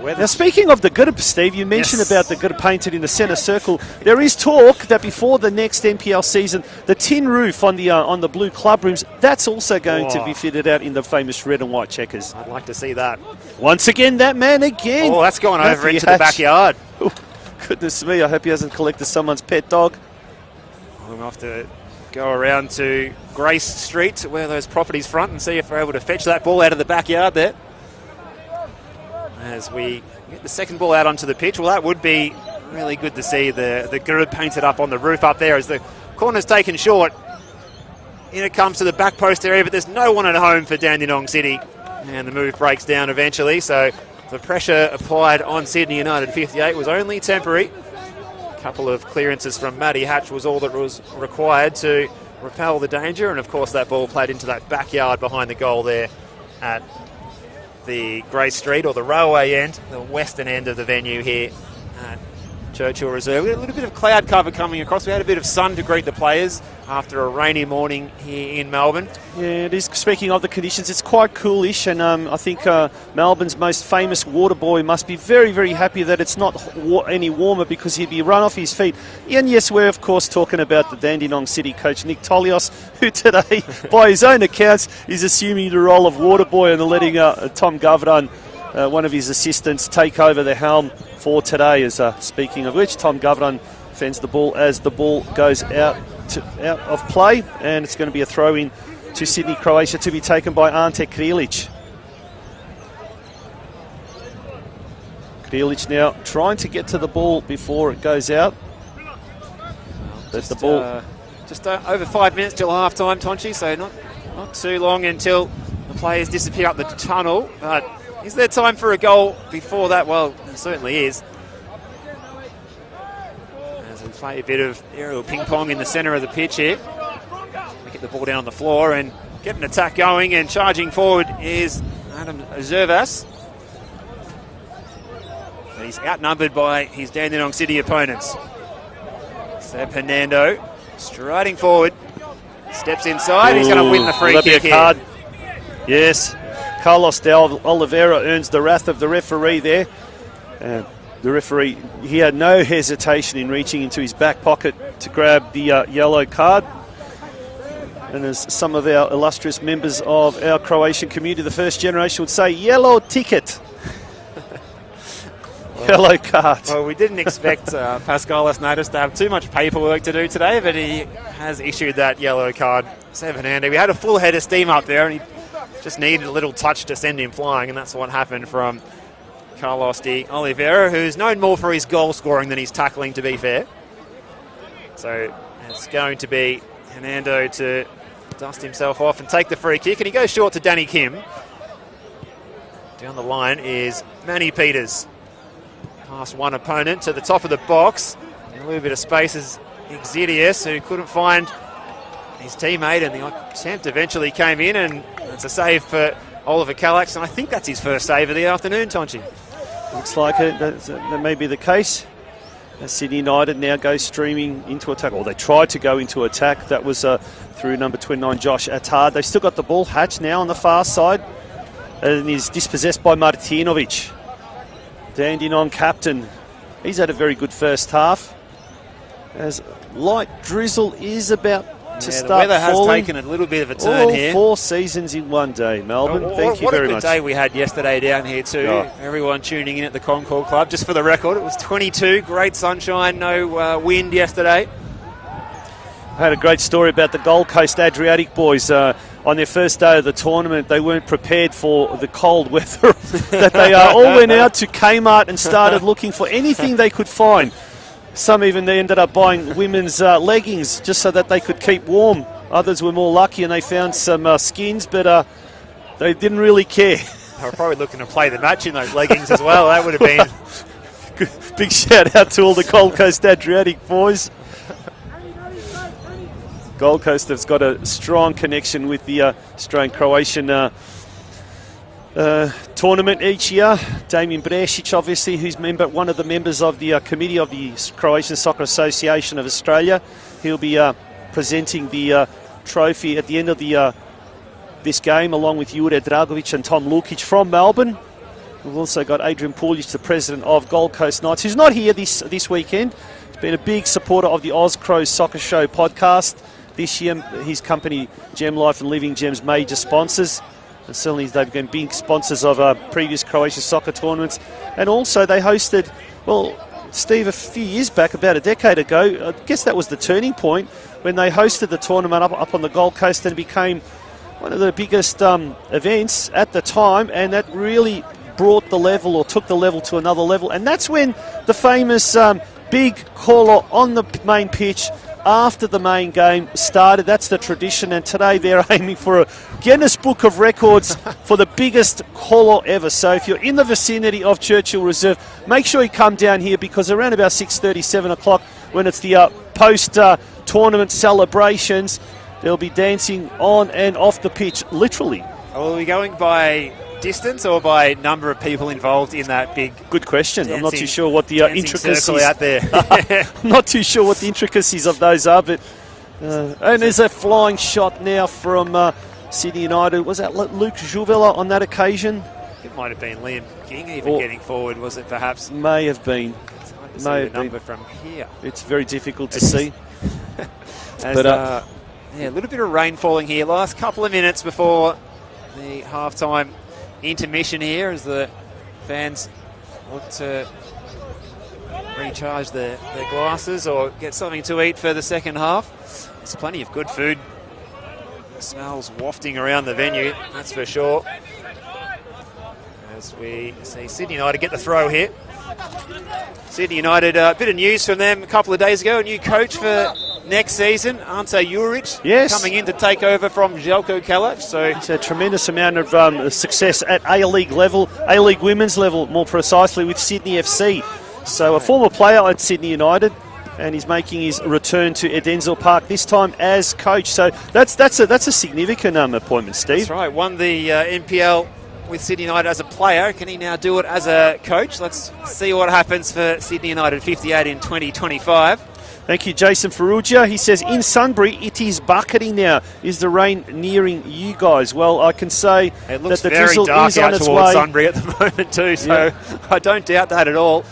Now, speaking of the Gurra, Steve, you mentioned about the Gurra painted in the centre circle. There is talk that before the next NPL season, the tin roof on the blue club rooms, that's also going to be fitted out in the famous red and white checkers. I'd like to see that. Once again, that man again. Oh, that's gone over into the backyard. Goodness me, I hope he hasn't collected someone's pet dog. We'll have to go around to Grace Street, where those properties front, and see if we're able to fetch that ball out of the backyard there. As we get the second ball out onto the pitch, well, that would be really good to see the Gurra painted up on the roof up there as the corner's taken short. In it comes to the back post area, but there's no one at home for Dandenong City. And the move breaks down eventually, so the pressure applied on Sydney United 58 was only temporary. A couple of clearances from Matty Hatch was all that was required to repel the danger, and of course that ball played into that backyard behind the goal there at the Grey Street, or the railway end, the western end of the venue here at Churchill Reserve. We had a little bit of cloud cover coming across. We had a bit of sun to greet the players after a rainy morning here in Melbourne. Yeah, it is. Speaking of the conditions, it's quite coolish, and I think Melbourne's most famous water boy must be very, very happy that it's not any warmer, because he'd be run off his feet. And yes, we're of course talking about the Dandenong City coach Nick Tolios, who today, by his own accounts, is assuming the role of water boy and letting Tom Gavran, one of his assistants, take over the helm for today. As speaking of which, Tom Gavran fends the ball as the ball goes out of play, and it's going to be a throw in to Sydney, Croatia, to be taken by Ante Krilic. Krilic now trying to get to the ball before it goes out. Just over 5 minutes till half time, Tonchi, so not too long until the players disappear up the tunnel. But is there time for a goal before that? Well, there certainly is. As we play a bit of aerial ping pong in the centre of the pitch here. We get the ball down on the floor and get an attack going, and charging forward is Adam Zervas. He's outnumbered by his Dandenong City opponents. Seb Hernando striding forward, steps inside. He's going to win the free kick here. Yes, Carlos de Oliveira earns the wrath of the referee there. The referee, he had no hesitation in reaching into his back pocket to grab the yellow card. And as some of our illustrious members of our Croatian community, the first generation, would say, yellow ticket. Yellow card. Well, we didn't expect Pascalis Natas to have too much paperwork to do today, but he has issued that yellow card. Seven-hander. We had a full head of steam up there, and he just needed a little touch to send him flying, and that's what happened from Carlos de Oliveira, who's known more for his goal scoring than his tackling, to be fair. So it's going to be Hernando to dust himself off and take the free kick, and he goes short to Danny Kim. Down the line is Manny Peters. Past one opponent to the top of the box. And a little bit of space is Exidius, who couldn't find his teammate, and the attempt eventually came in, and it's a save for Oliver Kallax, and I think that's his first save of the afternoon, Tonchi. Looks like that may be the case. Sydney United now goes streaming into attack, or they tried to go into attack. That was through number 29, Josh Attard. They've still got the ball. Hatch now on the far side, and is dispossessed by Martinovic. Dandenong captain. He's had a very good first half. As light drizzle is about to start falling. The weather has taken a little bit of a turn here. 4 seasons in one day, Melbourne. Thank you very much. What a good day we had yesterday down here too. Oh. Everyone tuning in at the Concord Club. Just for the record, it was 22. Great sunshine, no wind yesterday. I had a great story about the Gold Coast Adriatic boys. On their first day of the tournament, they weren't prepared for the cold weather. That they all went out to Kmart and started looking for anything they could find. Some even they ended up buying women's leggings just so that they could keep warm. Others were more lucky and they found some skins, but they didn't really care. They were probably looking to play the match in those leggings as well. That would have been... Big shout out to all the Gold Coast Adriatic boys. Gold Coast has got a strong connection with the Australian-Croatian tournament each year. Damien Bresic, obviously, who's one of the members of the committee of the Croatian Soccer Association of Australia. He'll be presenting the trophy at the end of this game, along with Jure Dragovic and Tom Lukic from Melbourne. We've also got Adrian Puljic, the president of Gold Coast Knights, who's not here this weekend. He's been a big supporter of the Oz Crows Soccer Show podcast. This year, his company, Gem Life and Living Gems, major sponsors. And certainly they've been big sponsors of previous Croatian soccer tournaments. And also they hosted, well, Steve, a few years back, about a decade ago, I guess that was the turning point, when they hosted the tournament up on the Gold Coast, and it became one of the biggest events at the time, and that really brought the level, or took the level to another level. And that's when the famous big caller on the main pitch after the main game started. That's the tradition, and today they're aiming for a Guinness Book of Records for the biggest call-out ever. So if you're in the vicinity of Churchill Reserve, make sure you come down here, because around about 6:30, 7 o'clock, when it's the post-tournament celebrations, they'll be dancing on and off the pitch, literally. Are we going by distance or by number of people involved in that big? Good question. I'm not too sure what the intricacies out there. I'm not too sure what the intricacies of those are, but and there's a flying shot now from Sydney United. Was that Luke Juvela on that occasion? It might have been Liam King even getting forward, was it perhaps? May have been. It's hard to see the number from here. It's very difficult to see. But yeah, a little bit of rain falling here. Last couple of minutes before the halftime intermission here, as the fans look to recharge their glasses or get something to eat for the second half. There's plenty of good food. Smells wafting around the venue, that's for sure. As we see Sydney United get the throw here. Sydney United, a bit of news from them a couple of days ago. A new coach for next season, Ante Juric, coming in to take over from Željko Kalac. So it's a tremendous amount of success at A-League level, A-League women's level, more precisely, with Sydney FC. So a former player at Sydney United, and he's making his return to Edensor Park, this time as coach. So that's a significant appointment, Steve. That's right. Won the NPL with Sydney United as a player. Can he now do it as a coach? Let's see what happens for Sydney United 58 in 2025. Thank you, Jason Ferrugia. He says, in Sunbury, it is bucketing now. Is the rain nearing you guys? Well, I can say it looks that the very drizzle dark is on its towards way. Sunbury at the moment too, so I don't doubt that at all.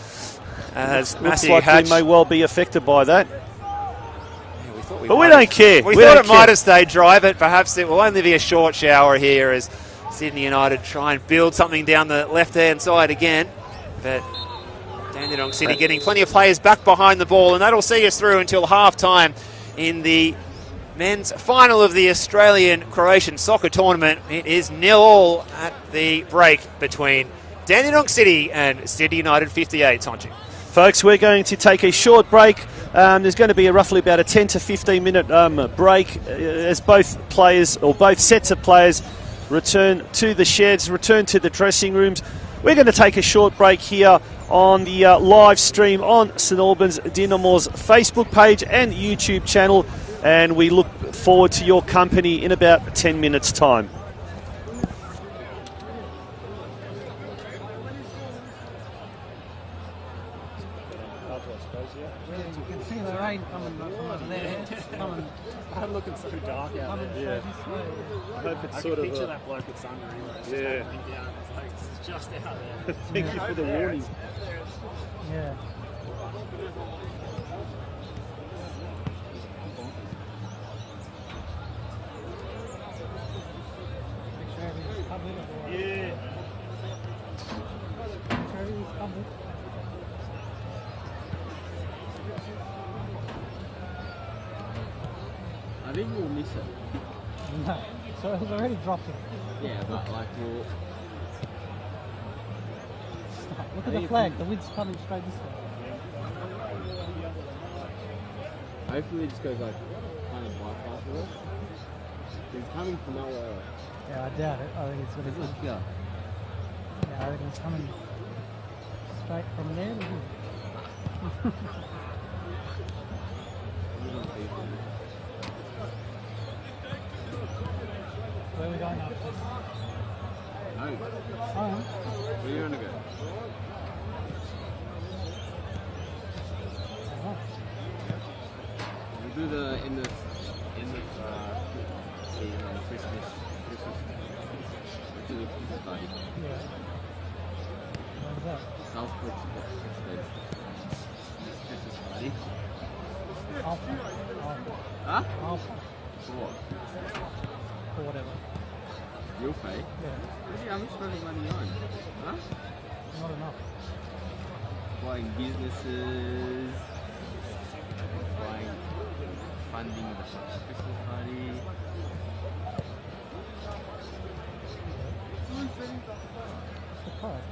As looks like we may well be affected by that. Yeah, we thought we But we don't care. We thought it might have stayed dry, but perhaps it will only be a short shower here as Sydney United try and build something down the left-hand side again. But Dandenong City getting plenty of players back behind the ball, and that'll see us through until half-time in the men's final of the Australian-Croatian soccer tournament. It is 0-0 at the break between Dandenong City and City United 58, Sonchi. Folks, we're going to take a short break. There's going to be roughly about a 10 to 15 minute break as both players, or both sets of players, return to the sheds, return to the dressing rooms. We're going to take a short break here on the live stream on St Albans Dynamo's Facebook page and YouTube channel, and we look forward to your company in about 10 minutes' time. You can see the rain coming from over there. I'm looking so dark out there. I hope it's I sort can of picture that bloke with sunglasses. Yeah. It's just out there. Thank you for the warning. Yeah. Make sure everything's covered. Yeah. Make sure everything's covered. I think we'll miss it. No. So it was already dropping. Yeah, but like we'll. Look at the flag. The wind's coming straight this way. Hopefully, it just goes like kind of bypass it. It's coming from nowhere. Yeah, I doubt it. I think it's going to Look here. Yeah, I think it's coming straight from there. Isn't it? Where are we going after this? No. Home. Where are you going to go? Oh, We'll do the end of season on Christmas. We'll do the Christmas party. yeah. Where's that? Salzburg Christmas party. Alpha. Huh? Alpha. For what? Or whatever. You'll pay. Yeah. How much money on? Huh? Not enough. Buying businesses, buying, funding the Christmas party. It's the card.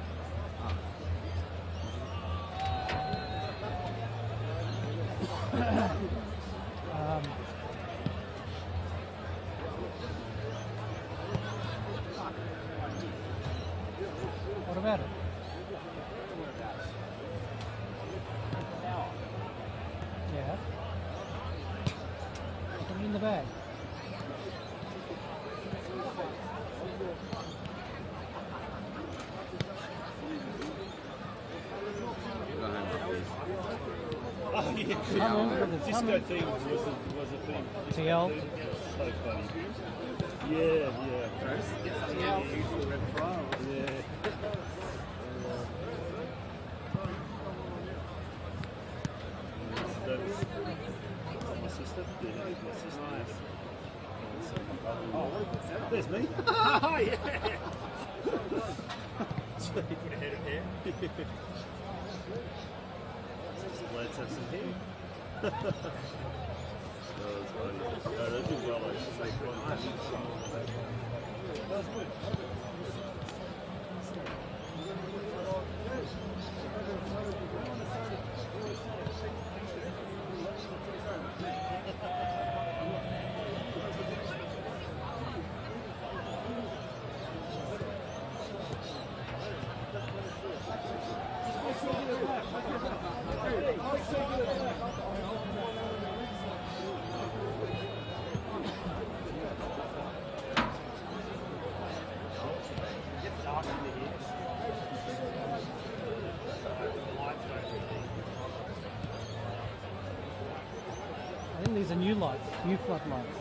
What about it? Yeah. Put it in the bag. Oh, yeah. Disco theme was a thing. TL. So funny. Yeah. Yeah. My sister. Yeah, my sister. Oh, there's me. Oh, yeah. Put a head of hair. Let's have some hair. That's funny. No, they do well, That's good. I think these are new lights, new floodlights.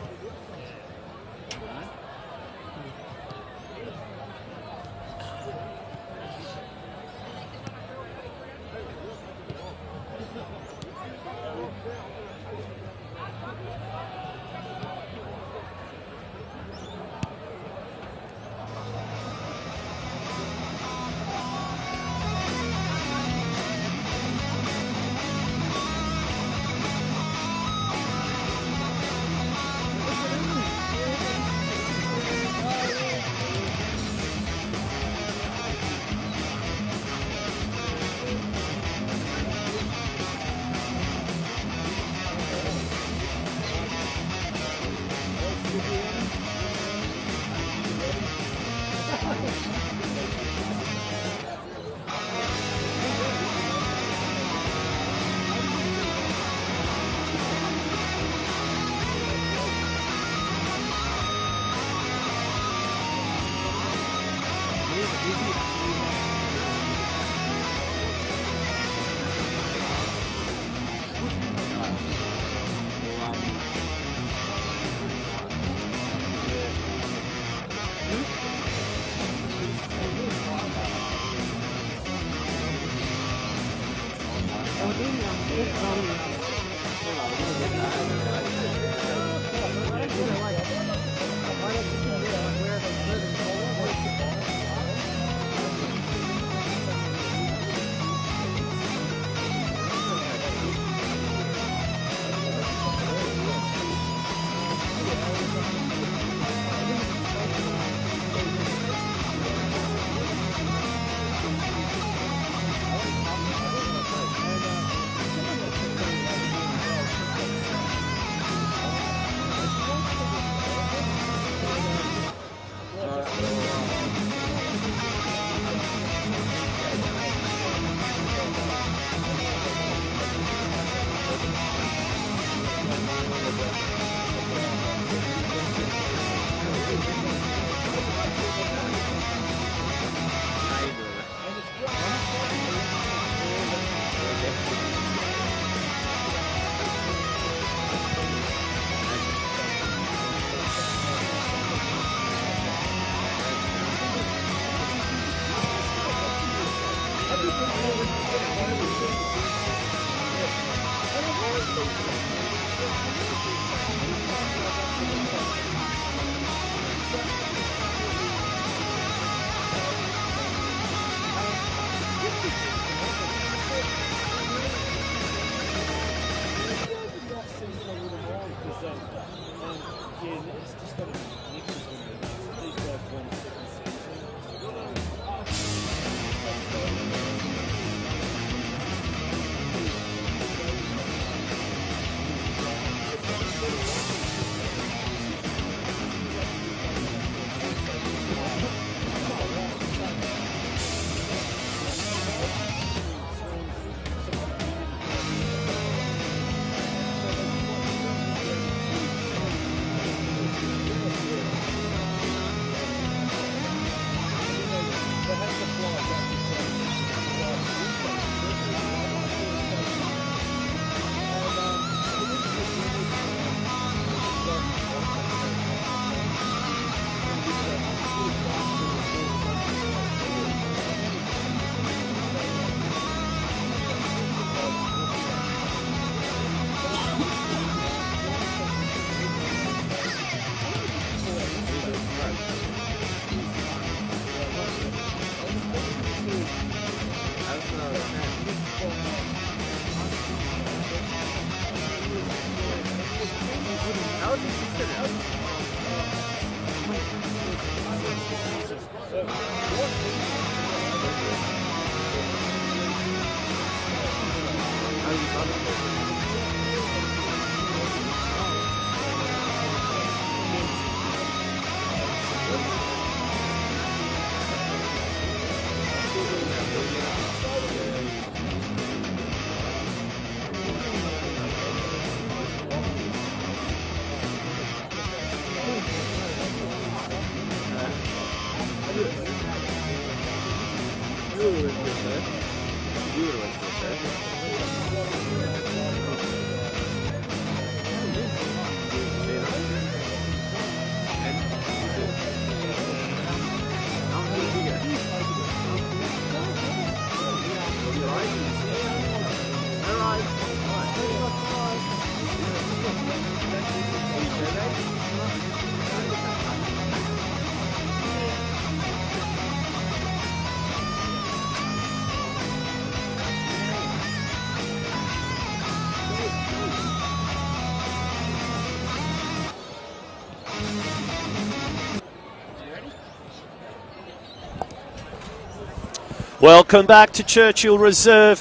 Welcome back to Churchill Reserve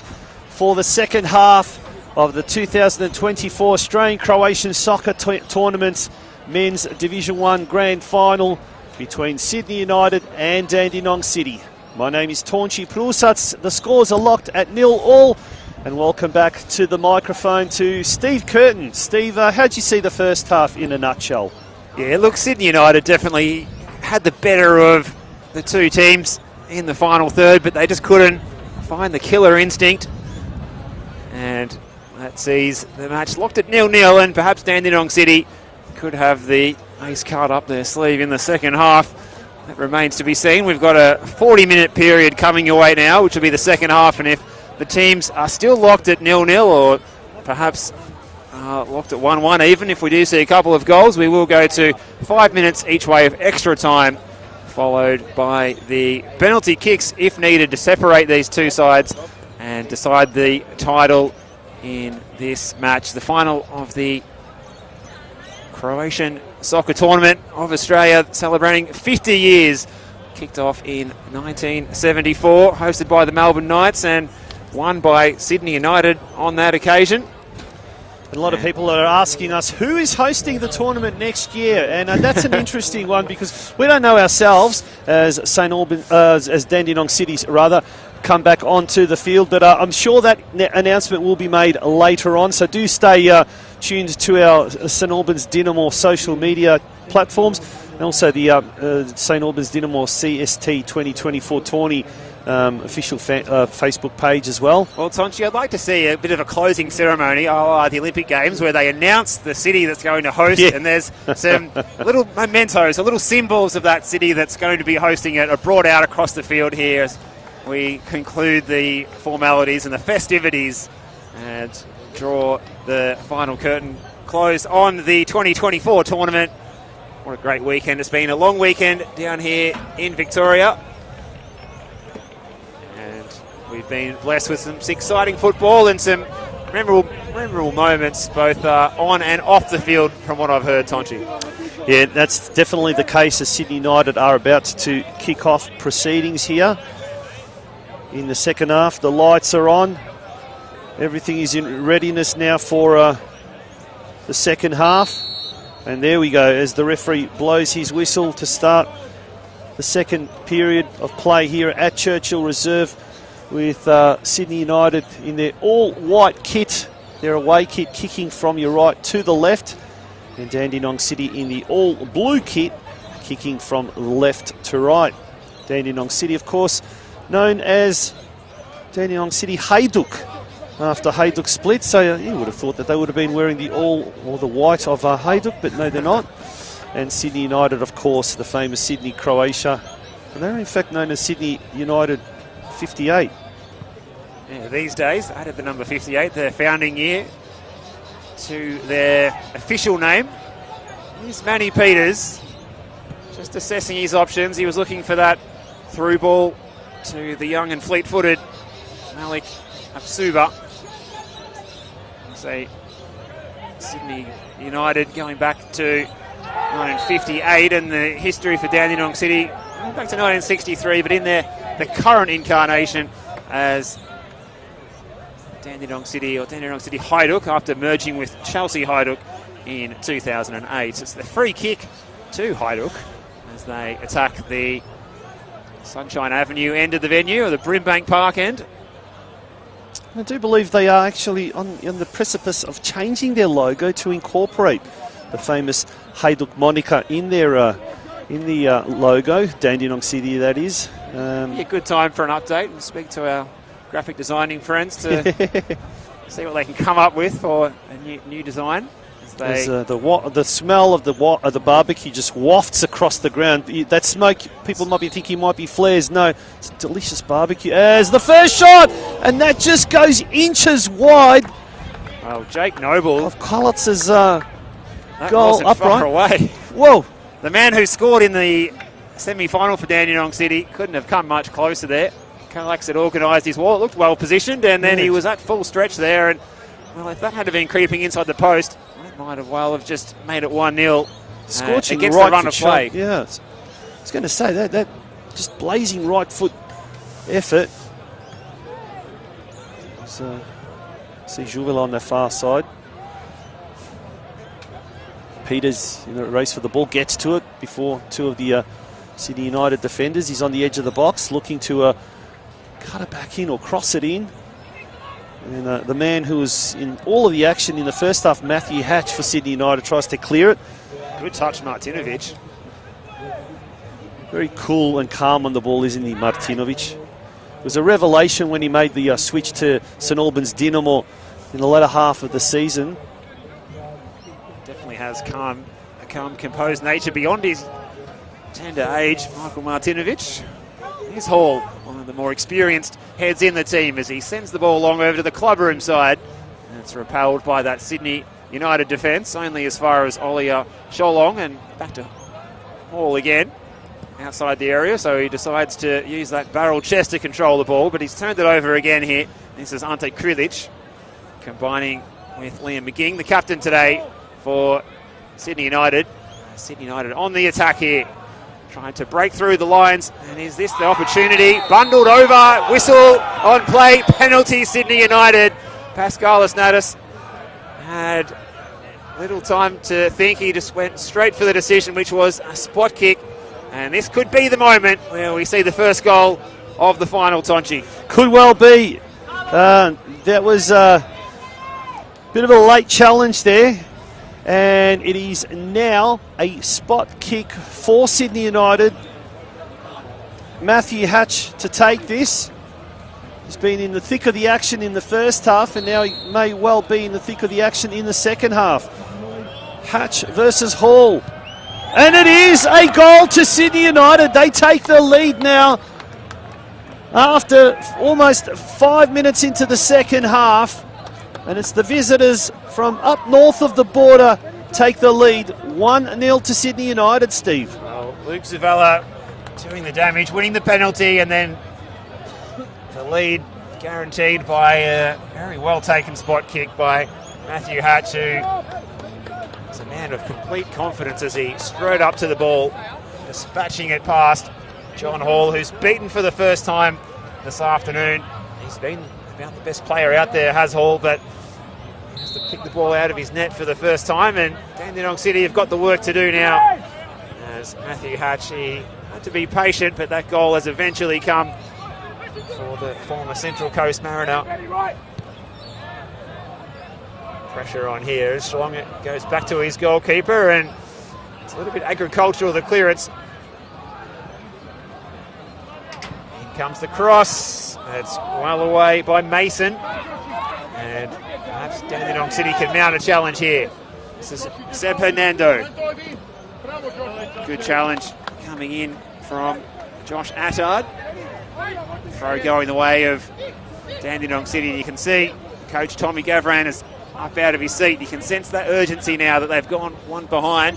for the second half of the 2024 Australian-Croatian Soccer Tournament Men's Division 1 Grand Final between Sydney United and Dandenong City. My name is Tonchi Prusats. The scores are locked at 0-0. And welcome back to the microphone to Steve Curtin. Steve, how'd you see the first half in a nutshell? Yeah, look, Sydney United definitely had the better of the two teams. in the final third, but they just couldn't find the killer instinct. And that sees the match locked at 0-0, and perhaps Dandenong City could have the ace card up their sleeve in the second half. That remains to be seen. We've got a 40-minute period coming your way now, which will be the second half, and if the teams are still locked at 0-0 or perhaps locked at 1-1 even, if we do see a couple of goals, we will go to 5 minutes each way of extra time, followed by the penalty kicks if needed to separate these two sides and decide the title in this match. The final of the Croatian soccer tournament of Australia, celebrating 50 years, kicked off in 1974, hosted by the Melbourne Knights and won by Sydney United on that occasion. A lot of people are asking us who is hosting the tournament next year, and that's an interesting one because we don't know ourselves as St Albans, as Dandenong Cities rather, come back onto the field. But I'm sure that announcement will be made later on. So do stay tuned to our St Albans Dinamo social media platforms, and also the St Albans Dinamo CST 2024 tourney official Facebook page as well. Well, Tonchi, I'd like to see a bit of a closing ceremony the Olympic Games where they announce the city that's going to host it, and there's some little mementos, little symbols of that city that's going to be hosting it are brought out across the field here as we conclude the formalities and the festivities and draw the final curtain closed on the 2024 tournament. What a great weekend it's been. A long weekend down here in Victoria. We've been blessed with some exciting football and some memorable moments, both on and off the field, from what I've heard, Tonchi. Yeah, that's definitely the case as Sydney United are about to kick off proceedings here. In the second half, the lights are on. Everything is in readiness now for the second half. And there we go, as the referee blows his whistle to start the second period of play here at Churchill Reserve, with Sydney United in their all-white kit, their away kit, kicking from your right to the left, and Dandenong City in the all-blue kit, kicking from left to right. Dandenong City, of course, known as Dandenong City Hajduk, after Hajduk split, so you would have thought that they would have been wearing the the white of Hajduk, but no, they're not. And Sydney United, of course, the famous Sydney, Croatia, and they're in fact known as Sydney United 58. Yeah, these days, added the number 58, their founding year, to their official name. Here's Manny Peters, just assessing his options. He was looking for that through ball to the young and fleet-footed Malik Absuba. So Sydney United going back to 1958, and the history for Dandenong City going back to 1963, but in the current incarnation as Dandenong City, or Dandenong City Hajduk, after merging with Chelsea Hajduk in 2008. It's the free kick to Hajduk as they attack the Sunshine Avenue end of the venue, or the Brimbank Park end. I do believe they are actually on the precipice of changing their logo to incorporate the famous Hajduk moniker in their logo, Dandenong City, that is. Be a good time for an update and speak to our graphic designing friends to see what they can come up with for a new design. The smell of the barbecue just wafts across the ground. That smoke, people might be thinking might be flares. No, it's a delicious barbecue. As the first shot, and that just goes inches wide. Well, Jake Noble of Collitz's that goal wasn't upright. Far away. Whoa! The man who scored in the semi-final for Dandenong City couldn't have come much closer there. Colax had organised his wall. It looked well positioned, and then he was at full stretch there. And well, if that had been creeping inside the post, it might have well have just made it 1-0 scorching against right the run of play. Yeah, I was going to say that just blazing right foot effort. So see Jouvel on the far side. Peters in the race for the ball, gets to it before two of the Sydney United defenders. He's on the edge of the box looking to cut it back in or cross it in. And the man who was in all of the action in the first half, Matthew Hatch for Sydney United, tries to clear it. Good touch, Martinovic. Very cool and calm on the ball, isn't he, Martinovic? It was a revelation when he made the switch to St Albans Dinamo in the latter half of the season. Definitely has a calm, composed nature beyond his tender age, Michael Martinovic. Here's Hall, one of the more experienced heads in the team, as he sends the ball long over to the clubroom side. And it's repelled by that Sydney United defence, only as far as Olia Sholong, and back to Hall again, outside the area, so he decides to use that barrel chest to control the ball, but he's turned it over again here. This is Ante Krilic, combining with Liam McGing, the captain today for Sydney United. Sydney United on the attack here, trying to break through the lines, and is this the opportunity? Bundled over, whistle on play, penalty Sydney United. Pascalis Natus had little time to think, he just went straight for the decision, which was a spot kick, and this could be the moment where we see the first goal of the final, Tonchi. Could well be. That was a bit of a late challenge there, and it is now a spot kick for Sydney United. Matthew Hatch to take this. He's been in the thick of the action in the first half, and now he may well be in the thick of the action in the second half. Hatch versus Hall. And it is a goal to Sydney United. They take the lead now after almost 5 minutes into the second half. And it's the visitors from up north of the border take the lead. 1-0 to Sydney United, Steve. Well, Luke Zavella doing the damage, winning the penalty, and then the lead guaranteed by a very well taken spot kick by Matthew Hatch, who is a man of complete confidence as he strode up to the ball, dispatching it past John Hall, who's beaten for the first time this afternoon. He's been about the best player out there, has Hall, but he has to pick the ball out of his net for the first time, and Dandenong City have got the work to do now. As Matthew Hatch, he had to be patient, but that goal has eventually come for the former Central Coast Mariner. Pressure on here is strong. It goes back to his goalkeeper, and it's a little bit agricultural, the clearance. In comes the cross. It's well away by Mason, and perhaps Dandenong City can mount a challenge here. This is Seb Hernando. Good challenge coming in from Josh Attard. Throw going the way of Dandenong City. You can see Coach Tommy Gavran is up out of his seat. You can sense that urgency now that they've gone one behind.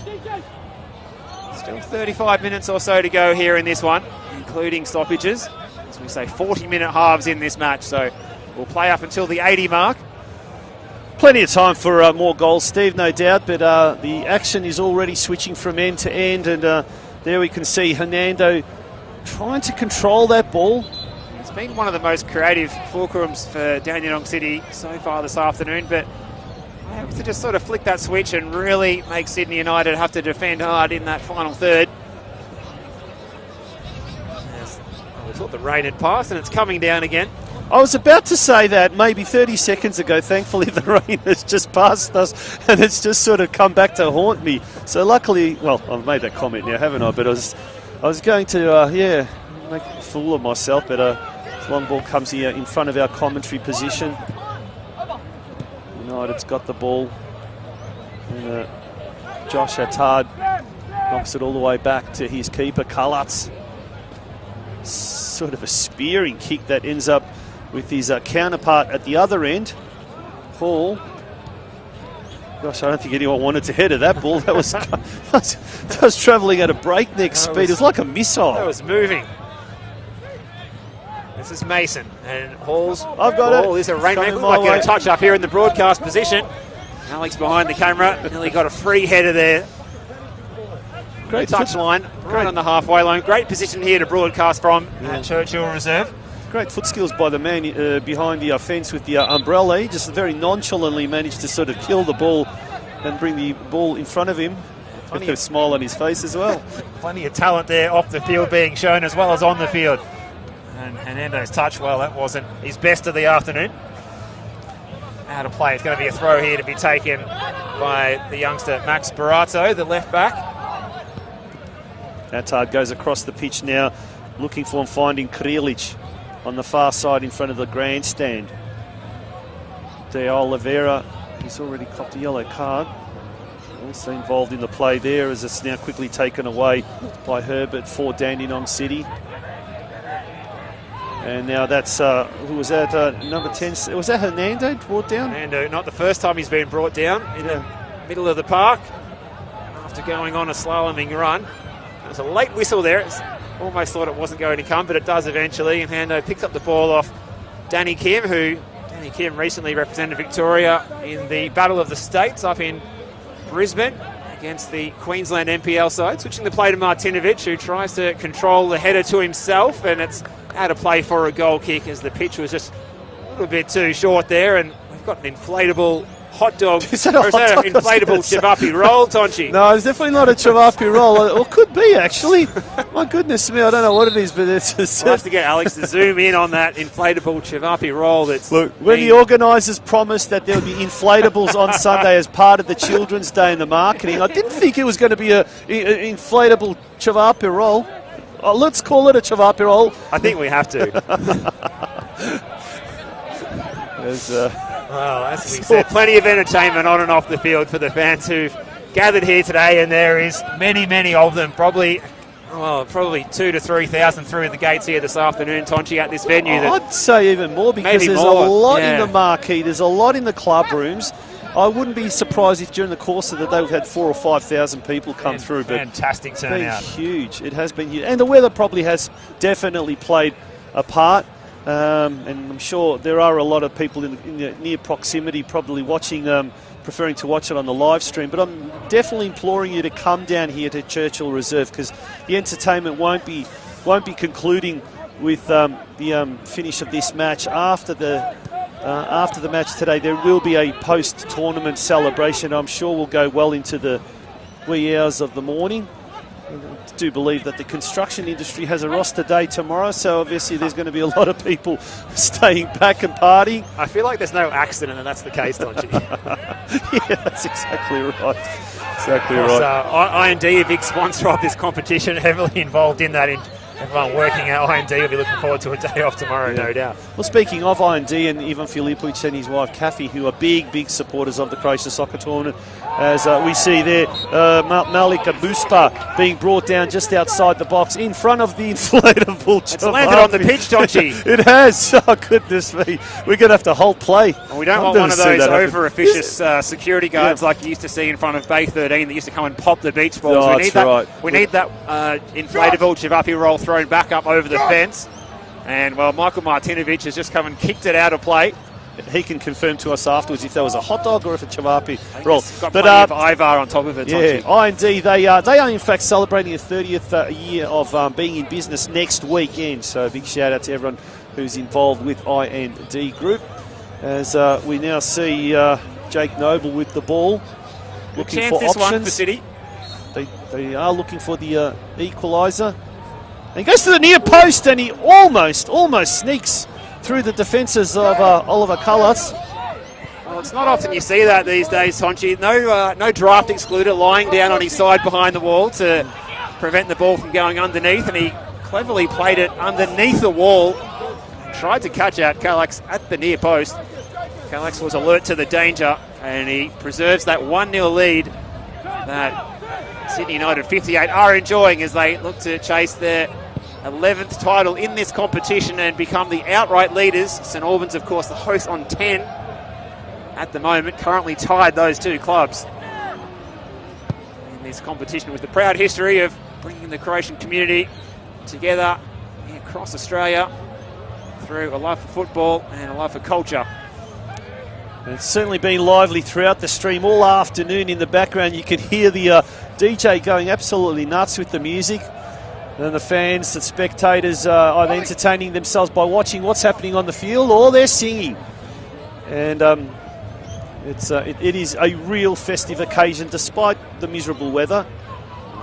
Still 35 minutes or so to go here in this one, including stoppages. As we say, 40-minute halves in this match, so we'll play up until the 80 mark. Plenty of time for more goals, Steve, no doubt, but the action is already switching from end to end, and there we can see Hernando trying to control that ball. It's been one of the most creative fulcrums for Dandenong City so far this afternoon, but I have to just sort of flick that switch and really make Sydney United have to defend hard in that final third. We thought the rain had passed, and it's coming down again. I was about to say that maybe 30 seconds ago. Thankfully, the rain has just passed us, and it's just sort of come back to haunt me. So luckily, well, I've made that comment now, haven't I? But I was going to, make a fool of myself, but long ball comes here in front of our commentary position. United's got the ball, and Josh Attard knocks it all the way back to his keeper, Kalatz. Sort of a spearing kick that ends up with his counterpart at the other end, Hall. Gosh, I don't think anyone wanted to header that ball. That was travelling at a breakneck speed. It was like a missile. That was moving. This is Mason, and Hall's I've got ball it. is a rainmaker. Coming Might my get way. a touch up here in the broadcast position. Alex behind the camera, nearly got a free header there. Great Touch line, right on the halfway line. Great position here to broadcast from at Churchill Reserve. Great foot skills by the man behind the fence with the umbrella. He just very nonchalantly managed to sort of kill the ball and bring the ball in front of him with a smile on his face as well. Plenty of talent there off the field being shown as well as on the field. And Hernando's touch, well, that wasn't his best of the afternoon. Out of play. It's going to be a throw here to be taken by the youngster Max Barato, the left back. Attard goes across the pitch now, looking for and finding Krilic on the far side in front of the grandstand. De Oliveira, he's already copped a yellow card. Also involved in the play there, as it's now quickly taken away by Herbert for Dandenong City. And now that's, who was that, number 10? Was that Hernando brought down? Hernando, not the first time he's been brought down in the middle of the park after going on a slaloming run. There was a late whistle there. Almost thought it wasn't going to come, but it does eventually. And Hernando picks up the ball off Danny Kim, who Danny Kim recently represented Victoria in the Battle of the States up in Brisbane against the Queensland NPL side. Switching the play to Martinovic, who tries to control the header to himself, and it's out of play for a goal kick as the pitch was just a little bit too short there, and we've got an inflatable hot dog. Is that an inflatable Chavapi roll, Tonchi? No, it's definitely not a Chavapi roll. Or could be, actually. My goodness me, I don't know what it is, but it's just... We'll have to get Alex to zoom in on that inflatable Chavapi roll. That's Look, when the organisers promised that there would be inflatables on Sunday as part of the Children's Day in the marketing, I didn't think it was going to be an inflatable Chavapi roll. Oh, let's call it a Chavapi roll. I think we have to. Well, as we said, plenty of entertainment on and off the field for the fans who've gathered here today, and there is many of them, probably 2,000 to 3,000 through the gates here this afternoon, Tonchi, at this venue. I'd say even more, because there's a lot in the marquee, there's a lot in the club rooms. I wouldn't be surprised if during the course of the day we've had 4,000 or 5,000 people come through. But fantastic turnout. It's been huge. It has been huge. And the weather probably has definitely played a part. And I'm sure there are a lot of people in the near proximity probably watching, preferring to watch it on the live stream. But I'm definitely imploring you to come down here to Churchill Reserve, because the entertainment won't be concluding with the finish of this match. After the match today, there will be a post-tournament celebration. I'm sure will go well into the wee hours of the morning. I do believe that the construction industry has a roster day tomorrow, so obviously there's going to be a lot of people staying back and partying. I feel like there's no accident and that's the case, don't you? Yeah, that's exactly right. Exactly right. I&D, a big sponsor of this competition, heavily involved in that. Everyone working at I&D will be looking forward to a day off tomorrow, no doubt. Well, speaking of I&D, and Ivan Filipovic and his wife Kathy, who are big supporters of the Croatia Soccer Tournament, as we see there, Malik Abuspa being brought down just outside the box in front of the inflatable. It's landed on the pitch, Tonchi. It has. Oh, goodness me. We're going to have to halt play. Well, we don't want one of those over-officious security guards like you used to see in front of Bay 13 that used to come and pop the beach balls. Oh, we need that inflatable Chavapi roll thrown back up over the fence. And, well, Michael Martinovic has just come and kicked it out of play. He can confirm to us afterwards if there was a hot dog or if a Chavapi roll. Got plenty of Ivar on top of it. Yeah, I&D, they are in fact celebrating the 30th year of being in business next weekend. So a big shout out to everyone who's involved with I&D Group. As we now see Jake Noble with the ball, looking for options. One for City. They are looking for the equaliser. And he goes to the near post, and he almost sneaks through the defences of Oliver Cullis. Well, it's not often you see that these days, Tonchi. No draft excluded, lying down on his side behind the wall to prevent the ball from going underneath, and he cleverly played it underneath the wall. Tried to catch out Kallax at the near post. Kallax was alert to the danger, and he preserves that 1-0 lead that Sydney United 58 are enjoying as they look to chase their 11th title in this competition and become the outright leaders. St Albans, of course, the host on 10 at the moment, currently tied those two clubs in this competition, with the proud history of bringing the Croatian community together across Australia through a love for football and a love for culture. It's certainly been lively throughout the stream all afternoon. In the background you can hear the DJ going absolutely nuts with the music. And the fans, the spectators are either entertaining themselves by watching what's happening on the field, or they're singing. And it is a real festive occasion despite the miserable weather.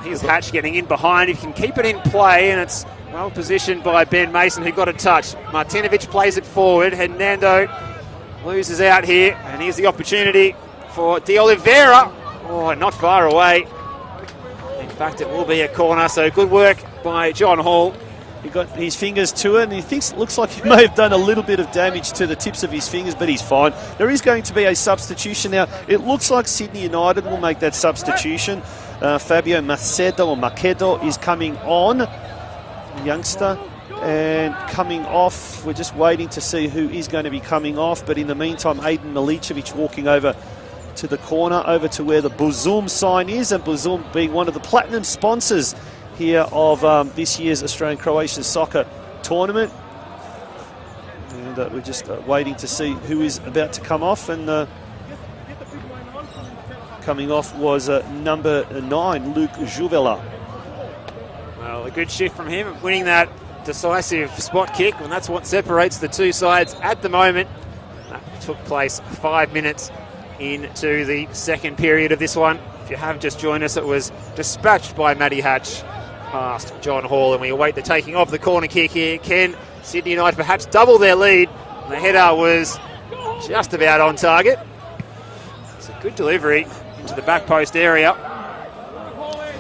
Here's Hatch getting in behind. He can keep it in play, and it's well positioned by Ben Mason, who got a touch. Martinovic plays it forward. Hernando loses out here, and here's the opportunity for De Oliveira. Oh, not far away. fact, it will be a corner, so good work by John Hall. He got his fingers to it, and he looks like he may have done a little bit of damage to the tips of his fingers, but he's fine. There is going to be a substitution now. It looks like Sydney United will make that substitution. Fabio Macedo is coming on, youngster, and coming off. We're just waiting to see who is going to be coming off, but in the meantime, Aiden Milicevic walking over to the corner, over to where the Buzum sign is, and Buzum being one of the platinum sponsors here of this year's Australian-Croatian soccer tournament. And we're just waiting to see who is about to come off, and coming off was number 9, Luke Juvela. Well, a good shift from him, winning that decisive spot kick, and that's what separates the two sides at the moment. That took place 5 minutes into the second period of this one. If you have just joined us, it was dispatched by Matty Hatch past John Hall, and we await the taking of the corner kick here. Can Sydney United perhaps double their lead? The header was just about on target. It's a good delivery into the back post area.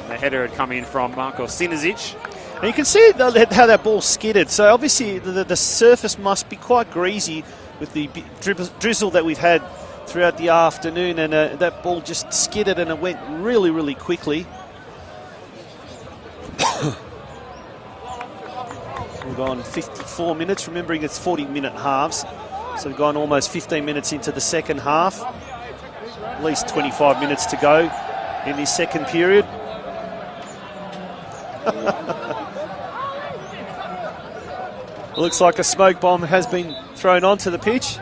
The header had come in from Marko Sinazic. And you can see how that ball skidded. So obviously the surface must be quite greasy with the drizzle that we've had throughout the afternoon, and that ball just skidded and it went really, really quickly. We've gone 54 minutes, remembering it's 40-minute halves. So we've gone almost 15 minutes into the second half. At least 25 minutes to go in this second period. It looks like a smoke bomb has been thrown onto the pitch.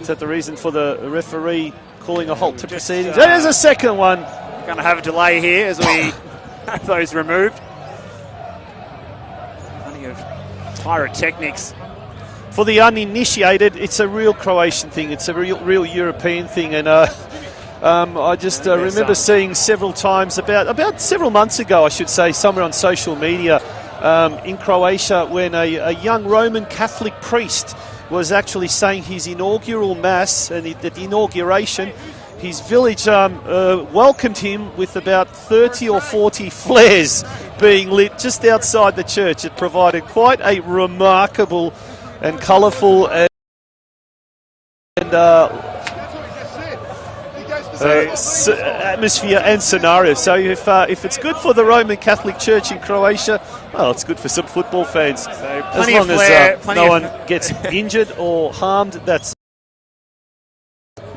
Is that the reason for the referee calling a halt to proceedings? There's a second one. Going to have a delay here as we have those removed. Plenty of pyrotechnics. For the uninitiated, it's a real Croatian thing. It's a real European thing. And I just remember seeing several times, about several months ago, I should say, somewhere on social media in Croatia, when a young Roman Catholic priest was actually saying his inaugural mass, and at the inauguration, his village welcomed him with about 30 or 40 flares being lit just outside the church. It provided quite a remarkable and colourful and atmosphere and scenario. So if it's good for the Roman Catholic Church in Croatia, well, it's good for some football fans. So as long as no one gets injured or harmed, that's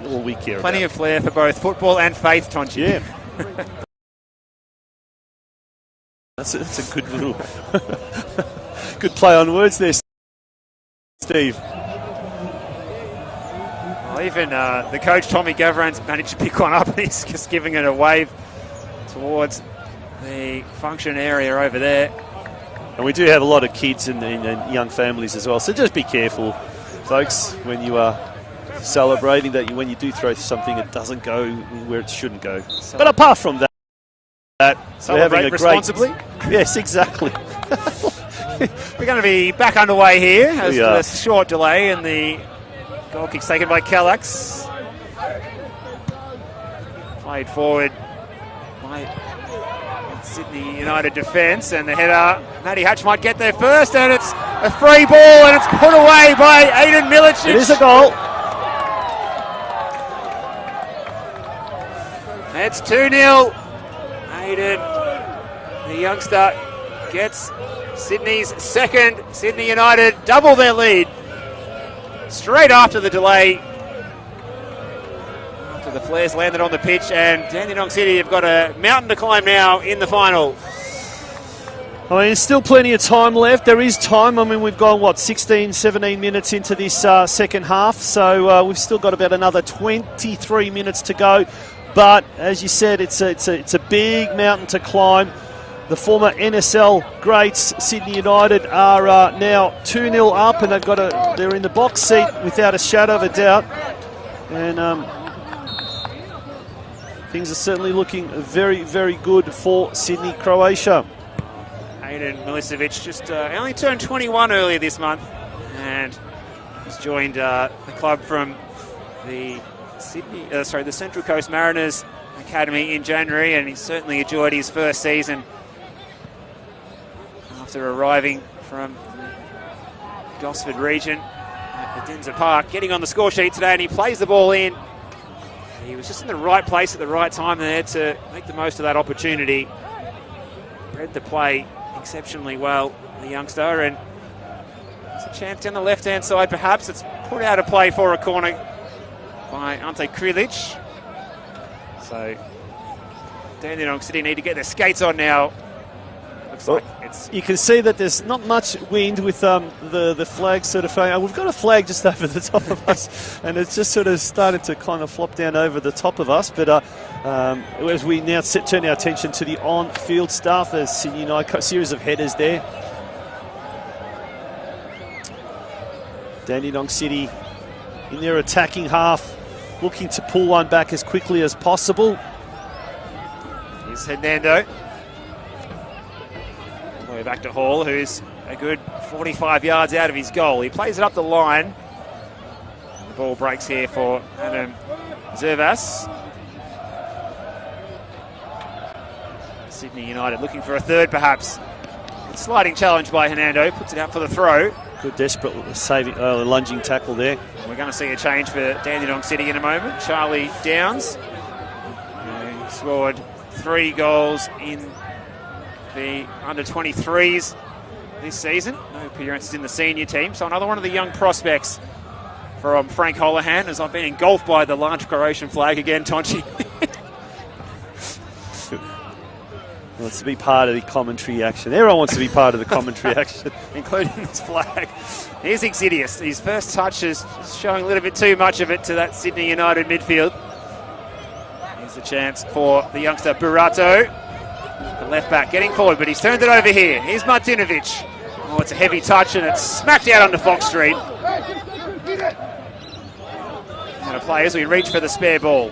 all we care about. Plenty of flair for both football and faith, Tonchi. Yeah. That's a good little good play on words there, Steve. Well, even the coach, Tommy Gavran's managed to pick one up, and he's just giving it a wave towards the function area over there. And we do have a lot of kids and young families as well, so just be careful, folks, when you are celebrating that. When you do throw something, it doesn't go where it shouldn't go. But apart from that, we're having a responsibly. Yes, exactly. We're going to be back underway here as the short delay, and the goal kick's taken by Kallax. Played forward by Sydney United defence, and the header, Matty Hatch might get there first, and it's a free ball, and it's put away by Aiden Milicic. It is a goal. It's 2-0. Aiden, the youngster, gets Sydney's second. Sydney United double their lead straight after the delay. After the flares landed on the pitch, and Dandenong City have got a mountain to climb now in the final. I mean, there's still plenty of time left. There is time. I mean, we've gone, 16, 17 minutes into this second half. So we've still got about another 23 minutes to go. But as you said, it's a big mountain to climb. The former NSL greats, Sydney United, are now 2-0 up, and they're in the box seat without a shadow of a doubt. And things are certainly looking very, very good for Sydney, Croatia. Aiden Milicevic just only turned 21 earlier this month, and has joined the club from the Central Coast Mariners academy in January, and he certainly enjoyed his first season after arriving from the Gosford region at the Dinser Park. Getting on the score sheet today, and he plays the ball in. He was just in the right place at the right time there to make the most of that opportunity. Read the play exceptionally well, the youngster, and there's a chance down the left-hand side perhaps. It's put out of play for a corner by Ante Krilic. So Dandenong City need to get their skates on now. Looks like it's... You can see that there's not much wind with the flag sort of flying. We've got a flag just over the top of us, and it's just sort of started to kind of flop down over the top of us. But as we now turn our attention to the on-field stuff, there's Sydney United, series of headers there. Dandenong City in their attacking half, looking to pull one back as quickly as possible. Here's Hernando. All the way back to Hall, who's a good 45 yards out of his goal. He plays it up the line. The ball breaks here for Adam Zervas. Sydney United looking for a third perhaps. Sliding challenge by Hernando, puts it out for the throw. Good desperate lunging tackle there. We're going to see a change for Dandenong City in a moment. Charlie Downs, who scored 3 goals in the under-23s this season. No appearances in the senior team. So another one of the young prospects from Frank Holohan, as I've been engulfed by the large Croatian flag again, Tonchi. Wants to be part of the commentary action. Everyone wants to be part of the commentary action. Including this flag. Here's Exidius. His first touch is showing a little bit too much of it to that Sydney United midfield. Here's the chance for the youngster Burato. The left back getting forward, but he's turned it over here. Here's Martinovic. Oh, it's a heavy touch and it's smacked out onto Fox Street. And a play as we reach for the spare ball.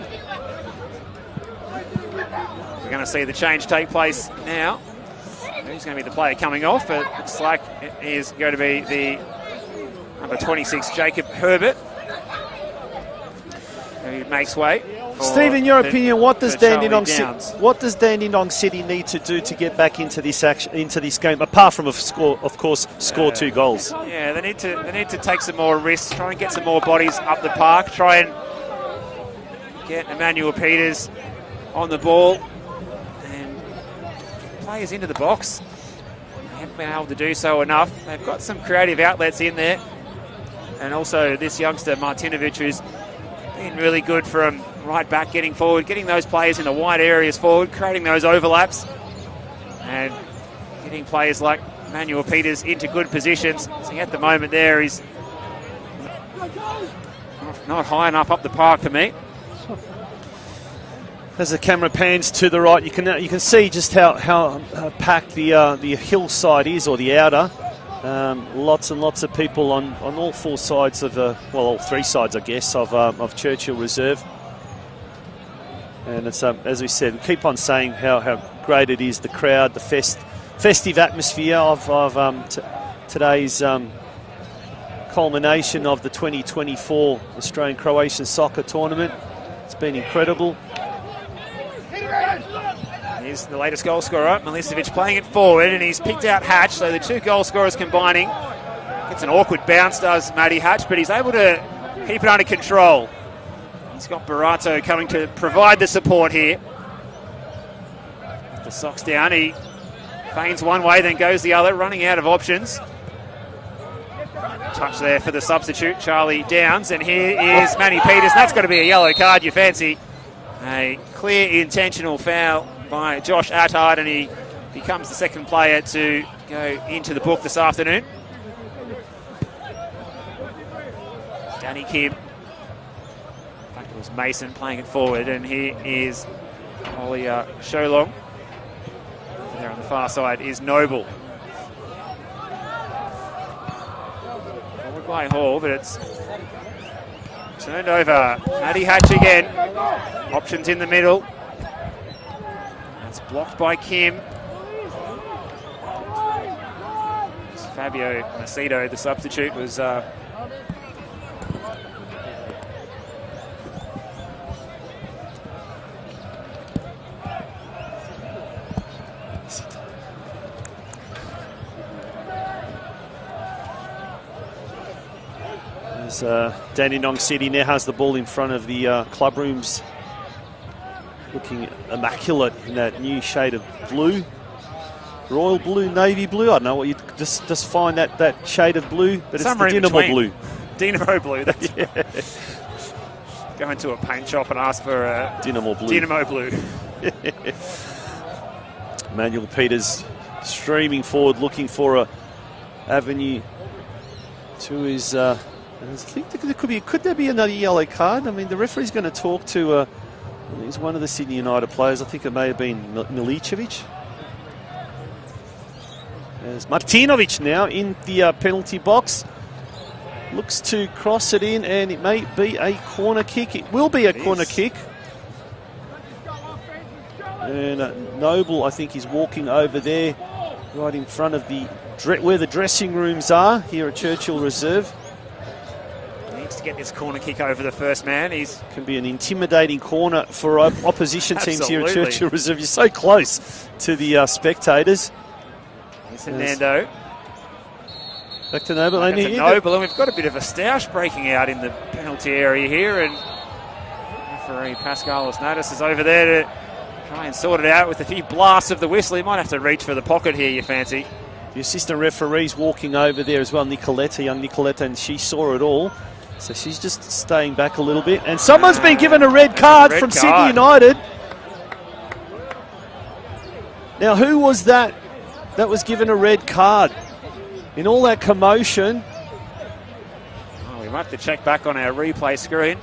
We're going to see the change take place now. Who's going to be the player coming off? It looks like it is going to be the number 26, Jacob Herbert, who makes way. Steve, in your opinion, what does Dandenong City need to do to get back into this game, apart from score 2 goals? Yeah, they need to take some more risks, try and get some more bodies up the park, try and get Emmanuel Peters on the ball. Players into the box. They haven't been able to do so enough. They've got some creative outlets in there. And also this youngster, Martinovic, who's been really good from right back, getting forward, getting those players in the wide areas forward, creating those overlaps, and getting players like Manuel Peters into good positions. So at the moment there, he's not high enough up the park for me. As the camera pans to the right, you can see just how packed the hillside is, or the outer. Lots and lots of people on all 4 sides of all 3 sides, I guess, of Churchill Reserve. And it's as we said, we keep on saying how great it is, the crowd, the festive atmosphere of today's culmination of the 2024 Australian Croatian Soccer Tournament. It's been incredible. Here's the latest goal scorer, Milicevic, playing it forward, and he's picked out Hatch, so the 2 goal scorers combining. Gets an awkward bounce, does Matty Hatch, but he's able to keep it under control. He's got Burato coming to provide the support here. The socks down, he feigns one way, then goes the other, running out of options. Touch there for the substitute, Charlie Downs, and here is Manny Peters. That's got to be a yellow card, you fancy. A clear intentional foul by Josh Attard, and he becomes the second player to go into the book this afternoon. Danny Kim. In fact, it was Mason playing it forward, and here is Ollie Sholong. Over there on the far side is Noble. Forward by Hall, but it's turned over. Matty Hatch again. Options in the middle. That's blocked by Kim. It's Fabio Macedo, the substitute, was As Dandenong City now has the ball in front of the club rooms, looking immaculate in that new shade of blue. Royal blue, navy blue. I don't know what you just find that shade of blue, but Somewhere it's the Dinamo blue. Dinamo blue. That's Yeah. Go into a paint shop and ask for Dinamo blue. Dinamo blue. Manuel Peters streaming forward, looking for a avenue to his. I think could there be another yellow card? I mean, the referee's going to talk to. He's one of the Sydney United players. I think it may have been Milicevic. There's Martinovic now in the penalty box. Looks to cross it in, and it may be a corner kick. It will be a corner kick. And Noble, I think, is walking over there, right in front of the where the dressing rooms are here at Churchill Reserve. Needs to get this corner kick over the first man. He's Can be an intimidating corner for opposition teams here at Absolutely. Churchill Reserve. You're so close to the spectators. Fernando. Back to Noble. Back to Noble, and we've got a bit of a stoush breaking out in the penalty area here, and referee Pascal Osnatis is over there to try and sort it out with a few blasts of the whistle. He might have to reach for the pocket here, you fancy. The assistant referee's walking over there as well, Nicoletta, young Nicoletta, and she saw it all. So she's just staying back a little bit. And someone's been given a red card from Sydney United. Now, who was that was given a red card? In all that commotion. Oh, we might have to check back on our replay screen.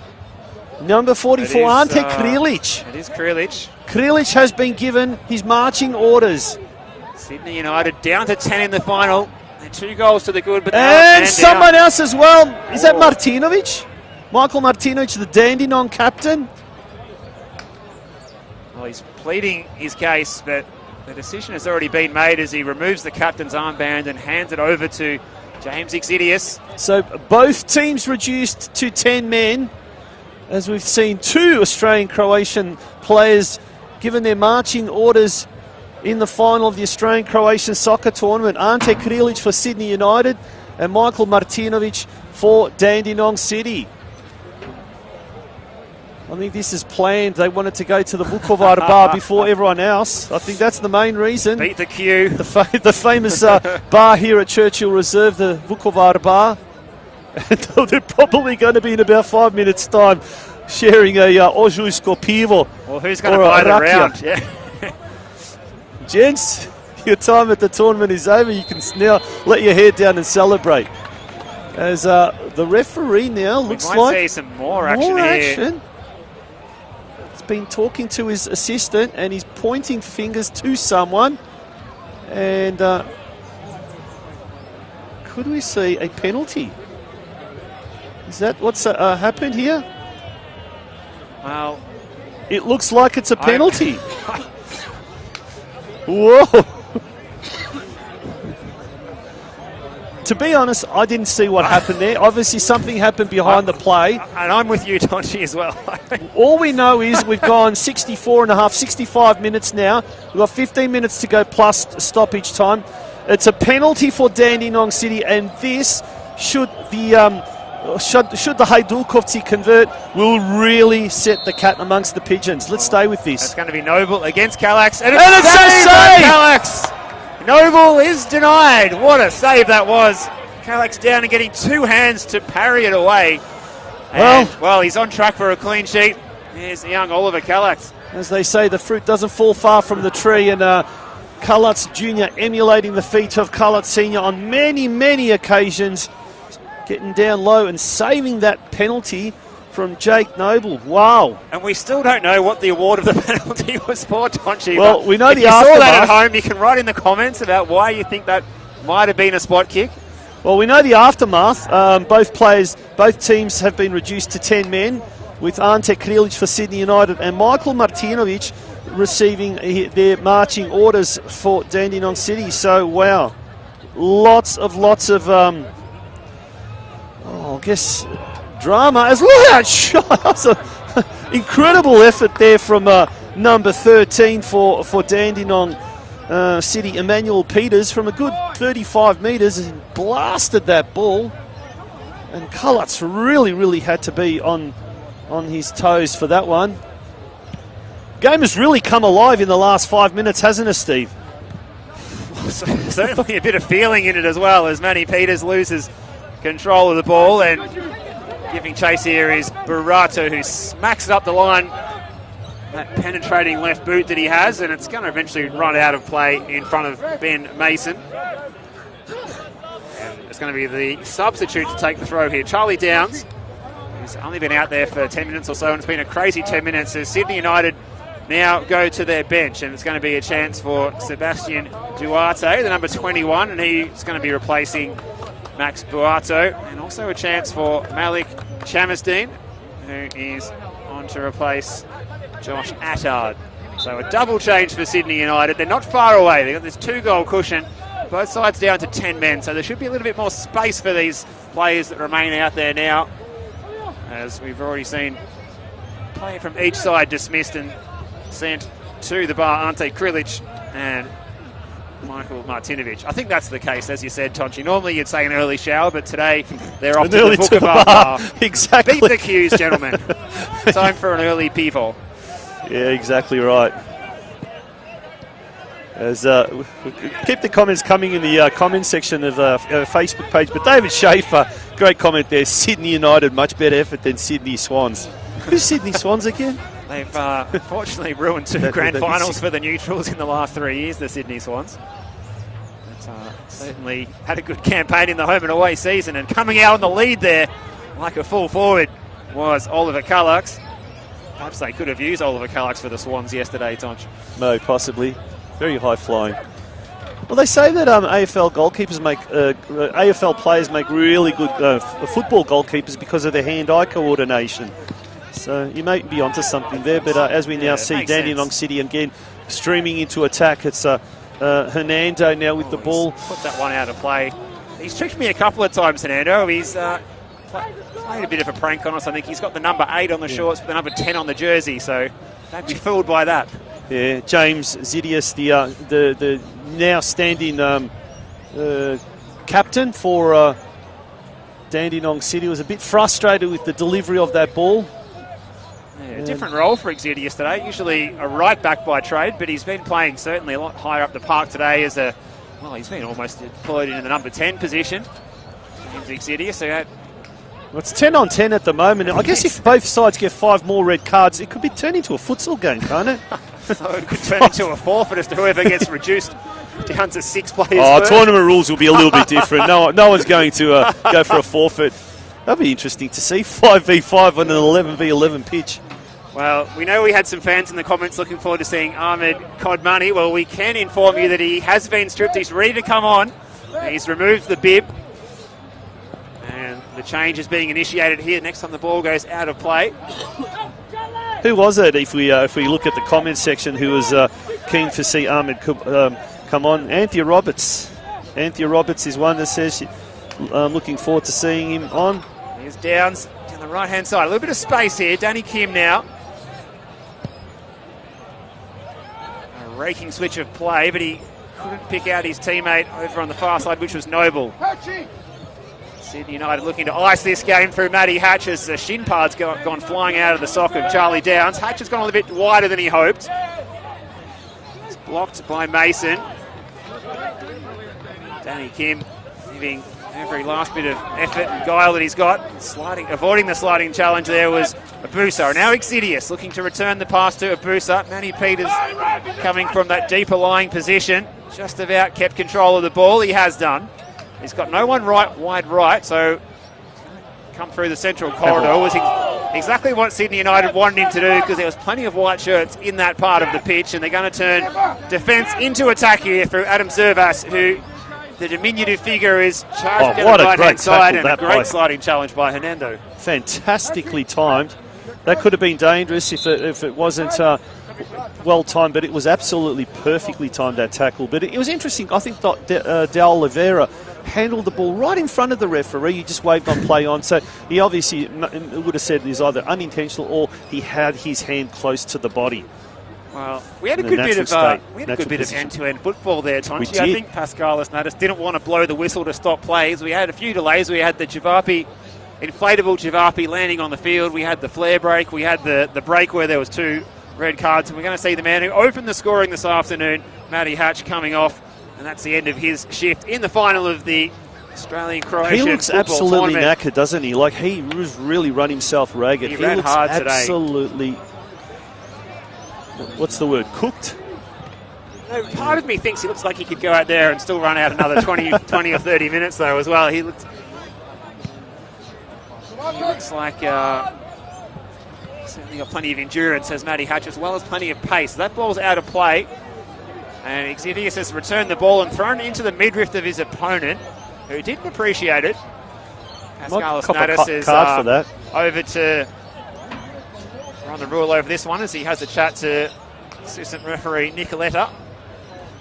Number 44, Ante Krilic. It is Krilic. Krilic has been given his marching orders. Sydney United down to 10 in the final. And 2 goals to the good, but And someone else as well. Is that Martinovic? Michael Martinovic, the Dandenong captain. Well, he's pleading his case, but the decision has already been made as he removes the captain's armband and hands it over to James Ixidius. So both teams reduced to 10 men, as we've seen 2 Australian-Croatian players given their marching orders in the final of the Australian-Croatian soccer tournament. Ante Krilic for Sydney United and Michael Martinovic for Dandenong City. I think this is planned. They wanted to go to the Vukovar bar before everyone else. I think that's the main reason. Beat the queue. The famous bar here at Churchill Reserve, the Vukovar bar. They're probably going to be in about 5 minutes' time sharing a Ožujsko pivo. Well, who's going to buy the round? Yeah. Gents, your time at the tournament is over. You can now let your hair down and celebrate. As the referee now looks we might like see some more action here. He's been talking to his assistant and he's pointing fingers to someone. And could we see a penalty? Is that what's happened here? Well, it looks like it's a penalty. Whoa! To be honest, I didn't see what happened there. Obviously, something happened behind the play. And I'm with you, Tonchi, as well. All we know is we've gone 65 minutes now. We've got 15 minutes to go plus stoppage time. It's a penalty for Dandenong City, and this, should the Hajdukowci convert, will really set the cat amongst the pigeons. Let's stay with this. It's going to be Noble against Kallax. And it's a save! Kallax! Noble is denied. What a save that was. Kallax down and getting 2 hands to parry it away. Well, he's on track for a clean sheet. Here's the young Oliver Kallax. As they say, the fruit doesn't fall far from the tree, and Kallax Jr. emulating the feat of Kallax Sr. on many, many occasions, getting down low and saving that penalty from Jake Noble. Wow. And we still don't know what the award of the penalty was for, Tonchi. Well, we know if the you aftermath. saw that at home, you can write in the comments about why you think that might have been a spot kick. Well, we know the aftermath. Both teams have been reduced to 10 men, with Ante Krilic for Sydney United and Michael Martinovic receiving their marching orders for Dandenong City. So, wow. Lots of I guess, drama. As look at that shot. That's an incredible effort there from number 13 for Dandenong City, Emmanuel Peters, from a good 35 metres and blasted that ball. And Cullert's really had to be on his toes for that one. Game has really come alive in the last 5 minutes, hasn't it, Steve? Certainly a bit of feeling in it as well, as Manny Peters loses control of the ball, and giving chase here is Burato, who smacks it up the line. That penetrating left boot that he has, and it's going to eventually run out of play in front of Ben Mason. And it's going to be the substitute to take the throw here, Charlie Downs, who's only been out there for 10 minutes or so, and it's been a crazy 10 minutes as Sydney United now go to their bench, and it's going to be a chance for Sebastian Duarte, the number 21, and he's going to be replacing Max Buato, and also a chance for Malik Chamasdeen, who is on to replace Josh Attard. So a double change for Sydney United. They're not far away. They've got this 2-goal cushion, both sides down to 10 men, so there should be a little bit more space for these players that remain out there now, as we've already seen a player from each side dismissed and sent to the bar, Ante Krilic and Michael Martinovic. I think that's the case, as you said, Tonchi. Normally you'd say an early shower, but today they're off to the Booker Bar. Exactly. Beat the queues, gentlemen. Time for an early pivot. Yeah, exactly right. As keep the comments coming in the comments section of Facebook page. But David Schaefer, great comment there. Sydney United, much better effort than Sydney Swans. Who's Sydney Swans again? They've fortunately ruined two grand finals for the neutrals in the last 3 years, the Sydney Swans. But, certainly had a good campaign in the home and away season, and coming out on the lead there like a full forward was Oliver Cullux. Perhaps they could have used Oliver Cullux for the Swans yesterday, Tonch. No, possibly. Very high flying. Well, they say that AFL goalkeepers make AFL players make really good football goalkeepers because of their hand-eye coordination. So you may be onto something there, but as we now see Dandenong City again streaming into attack, it's Hernando now with the ball. Put that one out of play. He's tricked me a couple of times, Hernando. He's played a bit of a prank on us. I think he's got the number 8 on the shorts with the number 10 on the jersey, so don't be fooled by that. Yeah, James Zidius, the now standing captain for Dandenong City, was a bit frustrated with the delivery of that ball. Yeah, different role for Zidius today. Usually a right back by trade, but he's been playing certainly a lot higher up the park today as he's been almost deployed into the number 10 position. James Zidius, so well, it's 10 on 10 at the moment. I guess if both sides get 5 more red cards, it could be turned into a futsal game, can't it? So it could turn into a forfeit as to whoever gets reduced down to 6 players. Tournament rules will be a little bit different. No one's going to go for a forfeit. That'd be interesting to see. 5v5 on an 11v11 pitch. Well, we know we had some fans in the comments looking forward to seeing Ahmed Kodmani. Well, we can inform you that he has been stripped. He's ready to come on. He's removed the bib. And the change is being initiated here next time the ball goes out of play. Who was it, if we look at the comments section, who was keen to see Ahmed come on? Anthea Roberts. Anthea Roberts is one that says looking forward to seeing him on. Here's Downs down the right-hand side. A little bit of space here. Danny Kim now. A raking switch of play, but he couldn't pick out his teammate over on the far side, which was Noble. Sydney United looking to ice this game through Matty Hatch as the shin pads gone flying out of the sock of Charlie Downs. Hatch has gone a little bit wider than he hoped. It's blocked by Mason. Danny Kim giving every last bit of effort and guile that he's got. Avoiding the sliding challenge there was Abusa. Now Exidius looking to return the pass to Abusa. Manny Peters coming from that deeper lying position. Just about kept control of the ball. He has done. He's got no one wide right, so come through the central corridor was exactly what Sydney United wanted him to do, because there was plenty of white shirts in that part of the pitch, and they're going to turn defence into attack here through Adam Zervas, who the diminutive figure is charged down the right-hand side, and a great sliding challenge by Hernando. Fantastically timed. That could have been dangerous if it wasn't well timed, but it was absolutely perfectly timed, that tackle. But it was interesting. I think De Oliveira handled the ball right in front of the referee. He just waved on play on. So he obviously would have said it was either unintentional or he had his hand close to the body. Well, we had a in good the bit natural of state, we had a natural good bit of position. end-to-end football there, Tonchi. We I did. think Pascalis Natas didn't want to blow the whistle to stop plays. We had a few delays. We had the inflatable Javapi landing on the field. We had the flare break. We had the break where there was 2 red cards. And we're going to see the man who opened the scoring this afternoon, Matty Hatch, coming off. And that's the end of his shift in the final of the Australian-Croatian He looks football absolutely tournament. knackered, doesn't he? Like, he was really run himself ragged. He ran looks hard today. absolutely, what's the word, cooked? No, part of me thinks he looks like he could go out there and still run out another 20 or 30 minutes, though, as well. He looks like certainly got plenty of endurance, as Matty Hatch, as well as plenty of pace. That ball's out of play, and Exidius has returned the ball and thrown it into the midriff of his opponent, who didn't appreciate it. Pascalis Natas is card for that. over to run the rule over this one, as he has a chat to assistant referee Nicoletta.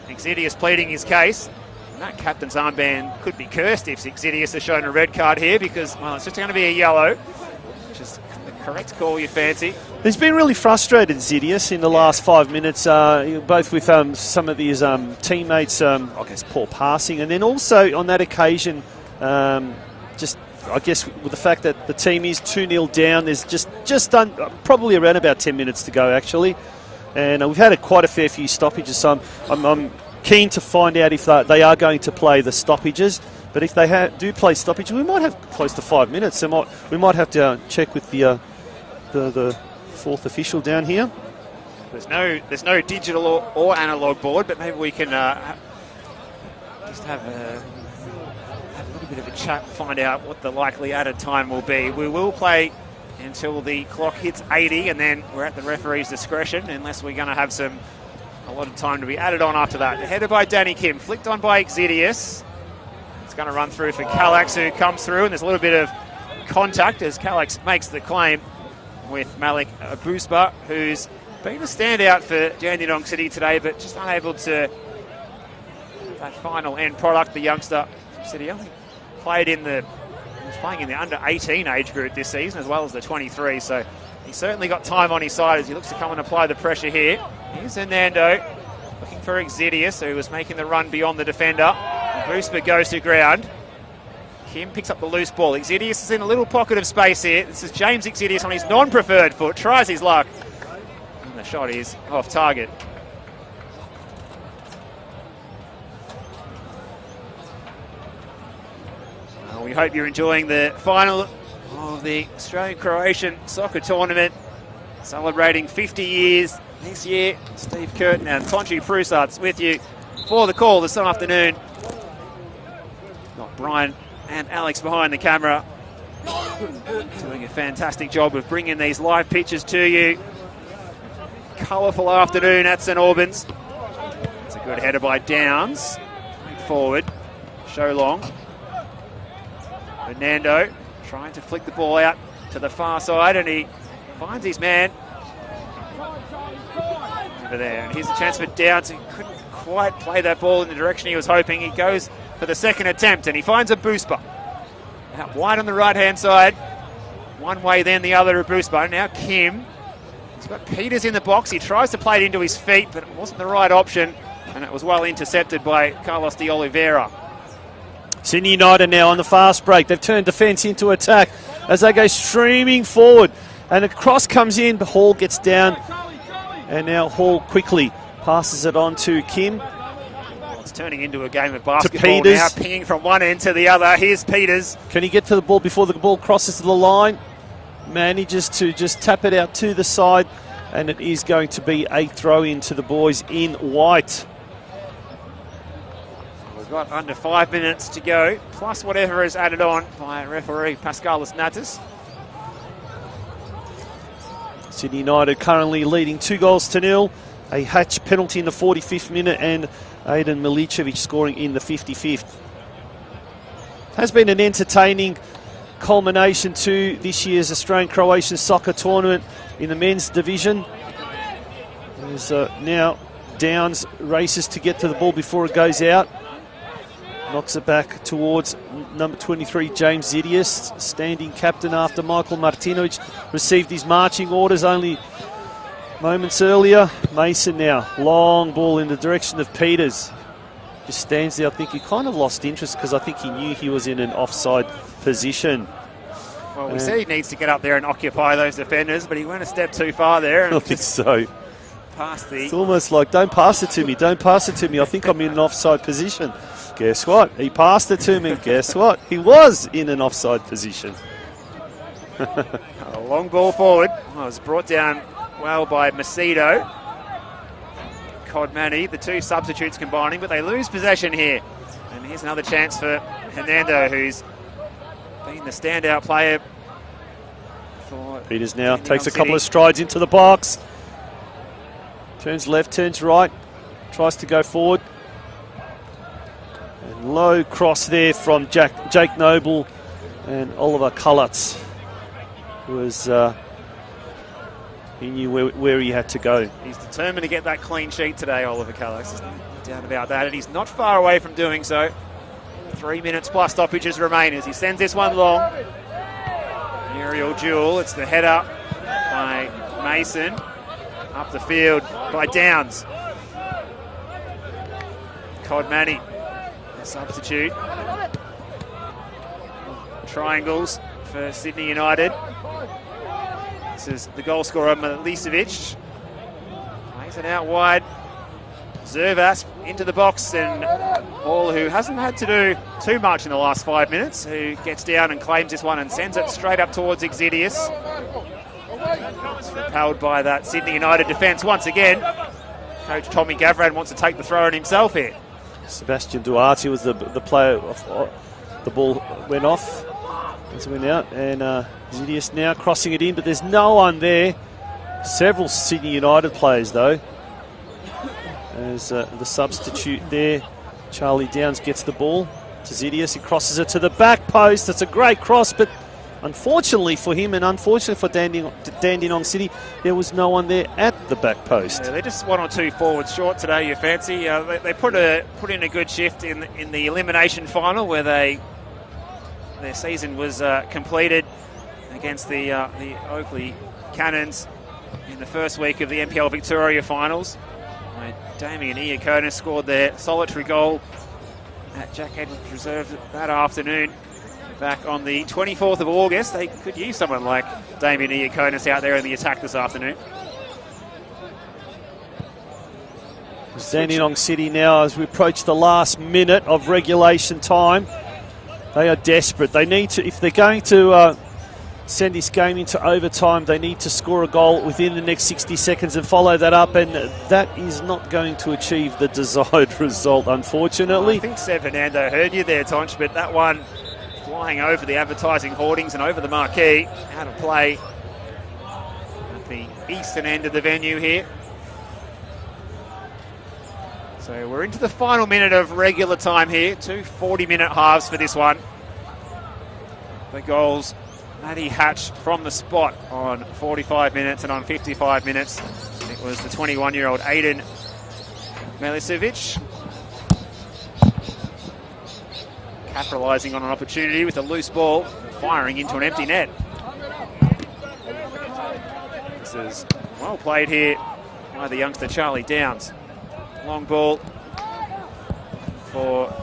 Exidius pleading his case. And that captain's armband could be cursed if Exidius has shown a red card here, because, well, it's just going to be a yellow, which is the correct call you fancy. He's been really frustrated, Zidius, in the last 5 minutes, both with some of his teammates, I guess, poor passing, and then also on that occasion, just, I guess, with the fact that the team is 2-0 down, there's just done probably around about 10 minutes to go, actually. And we've had quite a fair few stoppages, so I'm keen to find out if they are going to play the stoppages. But if they do play stoppages, we might have close to 5 minutes. We might have to check with the fourth official down here. There's no digital or analog board, but maybe we can just have a little bit of a chat and find out what the likely added time will be. We will play until the clock hits 80, and then we're at the referee's discretion, unless we're going to have a lot of time to be added on after that. Headed by Danny Kim, flicked on by Exidius. It's going to run through for Calax, who comes through, and there's a little bit of contact as Calax makes the claim with Malik Abusba, who's been a standout for Dandenong City today, but just unable to that final end product. The youngster City only played was playing in the under-18 age group this season, as well as the 23, so he's certainly got time on his side as he looks to come and apply the pressure here. Here's Hernando looking for Exidius, who was making the run beyond the defender. Busper goes to ground. Kim picks up the loose ball. Exidius is in a little pocket of space here. This is James Exidius on his non-preferred foot, tries his luck, and the shot is off target. We hope you're enjoying the final of the Australian-Croatian soccer tournament, celebrating 50 years this year. Steve Curtin and Tonchi Proussart's with you for the call this afternoon. Got Brian and Alex behind the camera, doing a fantastic job of bringing these live pictures to you. Colourful afternoon at St Albans. It's a good header by Downs. Forward, show long. Fernando trying to flick the ball out to the far side, and he finds his man over there. And here's a chance for Downs, who couldn't quite play that ball in the direction he was hoping. He goes for the second attempt, and he finds a Busper out wide on the right-hand side. One way, then the other, a Busper. Now Kim. He's got Peters in the box. He tries to play it into his feet, but it wasn't the right option, and it was well intercepted by Carlos de Oliveira. Sydney United now on the fast break. They've turned defence into attack as they go streaming forward. And a cross comes in, but Hall gets down. And now Hall quickly passes it on to Kim. It's turning into a game of basketball now, pinging from one end to the other. Here's Peters. Can he get to the ball before the ball crosses to the line? Manages to just tap it out to the side. And it is going to be a throw-in to the boys in white. We've got under 5 minutes to go, plus whatever is added on by referee Pascalis Natas. Sydney United currently leading 2-0. A Hatch penalty in the 45th minute and Aidan Milicevic scoring in the 55th. Has been an entertaining culmination to this year's Australian-Croatian soccer tournament in the men's division. There's now Downs races to get to the ball before it goes out. Knocks it back towards number 23, James Zidius, standing captain after Michael Martinovic received his marching orders only moments earlier. Mason now, long ball in the direction of Peters. Just stands there. I think he kind of lost interest because I think he knew he was in an offside position. Well, we said he needs to get up there and occupy those defenders, but he went a step too far there. And I think so. It's the... almost like, don't pass it to me, don't pass it to me. I think I'm in an offside position. Guess what? He passed it to me. Guess what? He was in an offside position. A long ball forward. Well, it was brought down well by Macedo. Codmani, the two substitutes combining, but they lose possession here. And here's another chance for Hernando, who's been the standout player for Peters now Dandenong takes a City. couple of strides into the box. Turns left, turns right, tries to go forward. And low cross there from Jake Noble and Oliver Cullerts. Was he knew where he had to go. He's determined to get that clean sheet today, Oliver Cullerts. No doubt about that, and he's not far away from doing so. 3 minutes plus stoppages remain as he sends this one long. Aerial duel, it's the header by Mason. Up the field by Downs. Codmani, a substitute. Triangles for Sydney United. This is the goal scorer, Milicevic. Plays it out wide. Zervas into the box, and Hall, who hasn't had to do too much in the last 5 minutes, who gets down and claims this one and sends it straight up towards Exidius. It's repelled by that Sydney United defence once again. Coach Tommy Gavran wants to take the throw in himself here. Sebastian Duarte was the player. The ball went off. It went out, and Exidius now crossing it in, but there's no one there. Several Sydney United players though. As the substitute there, Charlie Downs gets the ball to Exidius. He crosses it to the back post. It's a great cross, but unfortunately for him and unfortunately for Dandenong City, there was no one there at the back post. Yeah, they're just one or two forwards short today, you fancy. They put in a good shift in the elimination final where their season was completed against the Oakley Cannons in the first week of the NPL Victoria finals. Damien Iaconis scored their solitary goal at Jack Edwards Reserve that afternoon. Back on the 24th of August, they could use someone like Damien Iaconis out there in the attack this afternoon. Dandenong City now, as we approach the last minute of regulation time, they are desperate. They need to, if they're going to send this game into overtime, they need to score a goal within the next 60 seconds and follow that up, and that is not going to achieve the desired result, unfortunately. I think Seb Hernando heard you there, Tonch, but that one flying over the advertising hoardings and over the marquee, out of play at the eastern end of the venue here. So we're into the final minute of regular time here. 2 40-minute halves for this one. The goals, Matty Hatch from the spot on 45 minutes, and on 55 minutes it was the 21-year-old Aiden Milicevic. Capitalising on an opportunity with a loose ball, firing into an empty net. This is well played here by the youngster Charlie Downs. Long ball for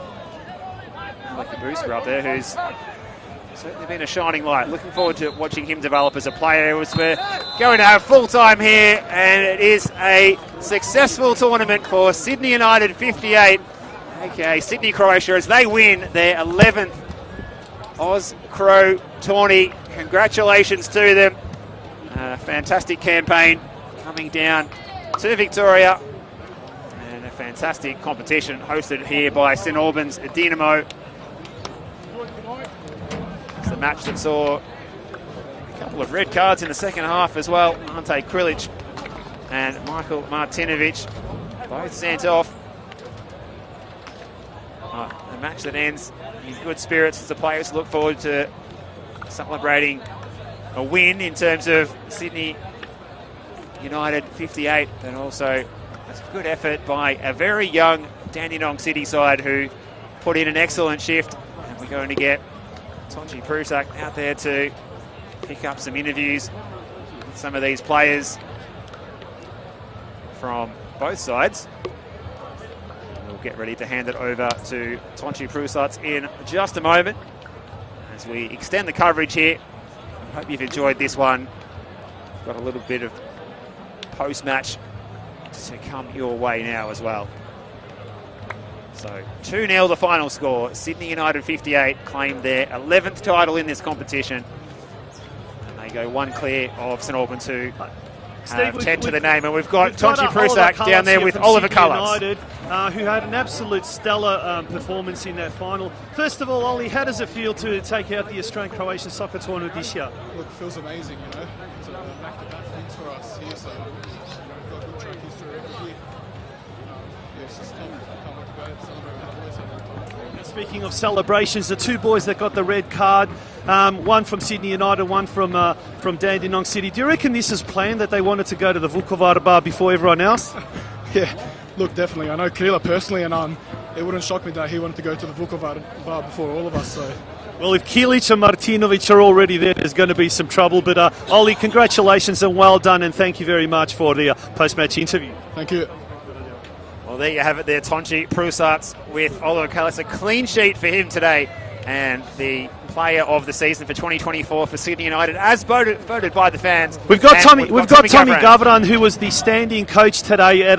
like a booster up there, who's certainly been a shining light. Looking forward to watching him develop as a player. We're going to have full time here, and it is a successful tournament for Sydney United 58. Okay, Sydney Croatia, as they win their 11th Oz Crow tourney. Congratulations to them. Fantastic campaign coming down to Victoria. And a fantastic competition hosted here by St Albans Dinamo. It's the match that saw a couple of red cards in the second half as well. Ante Krilic and Michael Martinovic both sent off. A match that ends in good spirits as the players look forward to celebrating a win in terms of Sydney United 58, but also a good effort by a very young Dandenong City side who put in an excellent shift. And we're going to get Tonchi Prusak out there to pick up some interviews with some of these players from both sides. We'll get ready to hand it over to Tonchi Prusats in just a moment as we extend the coverage here. I hope you've enjoyed this one. Got a little bit of post-match to come your way now as well. So 2-0 the final score. Sydney United 58 claim their 11th title in this competition. And they go one clear of St Albans, who have 10 to the name. And we've got Tonchi Prusak down there with Oliver Cullis, who had an absolute stellar performance in that final. First of all, Ollie, how does it feel to take out the Australian-Croatian soccer tournament this year? Look, it feels amazing, It's a back-to-back things for us here, so we've got good trophies through every year. It's just tough. Can't wait to go and celebrate with the boys here. Speaking of celebrations, the two boys that got the red card, one from Sydney United, one from Dandenong City. Do you reckon this is planned, that they wanted to go to the Vukovar bar before everyone else? Yeah, look, definitely. I know Krila personally, and it wouldn't shock me that he wanted to go to the Vukovar bar before all of us. So. Well, if Kilic and Martinovic are already there, there's going to be some trouble. But Ollie, congratulations and well done, and thank you very much for the post-match interview. Thank you. Well, there you have it there, Tonchi Prusats with Oliver Cullis. A clean sheet for him today, and the player of the season for 2024 for Sydney United, as voted by the fans. We've got Tommy Gavran, who was the standing coach today at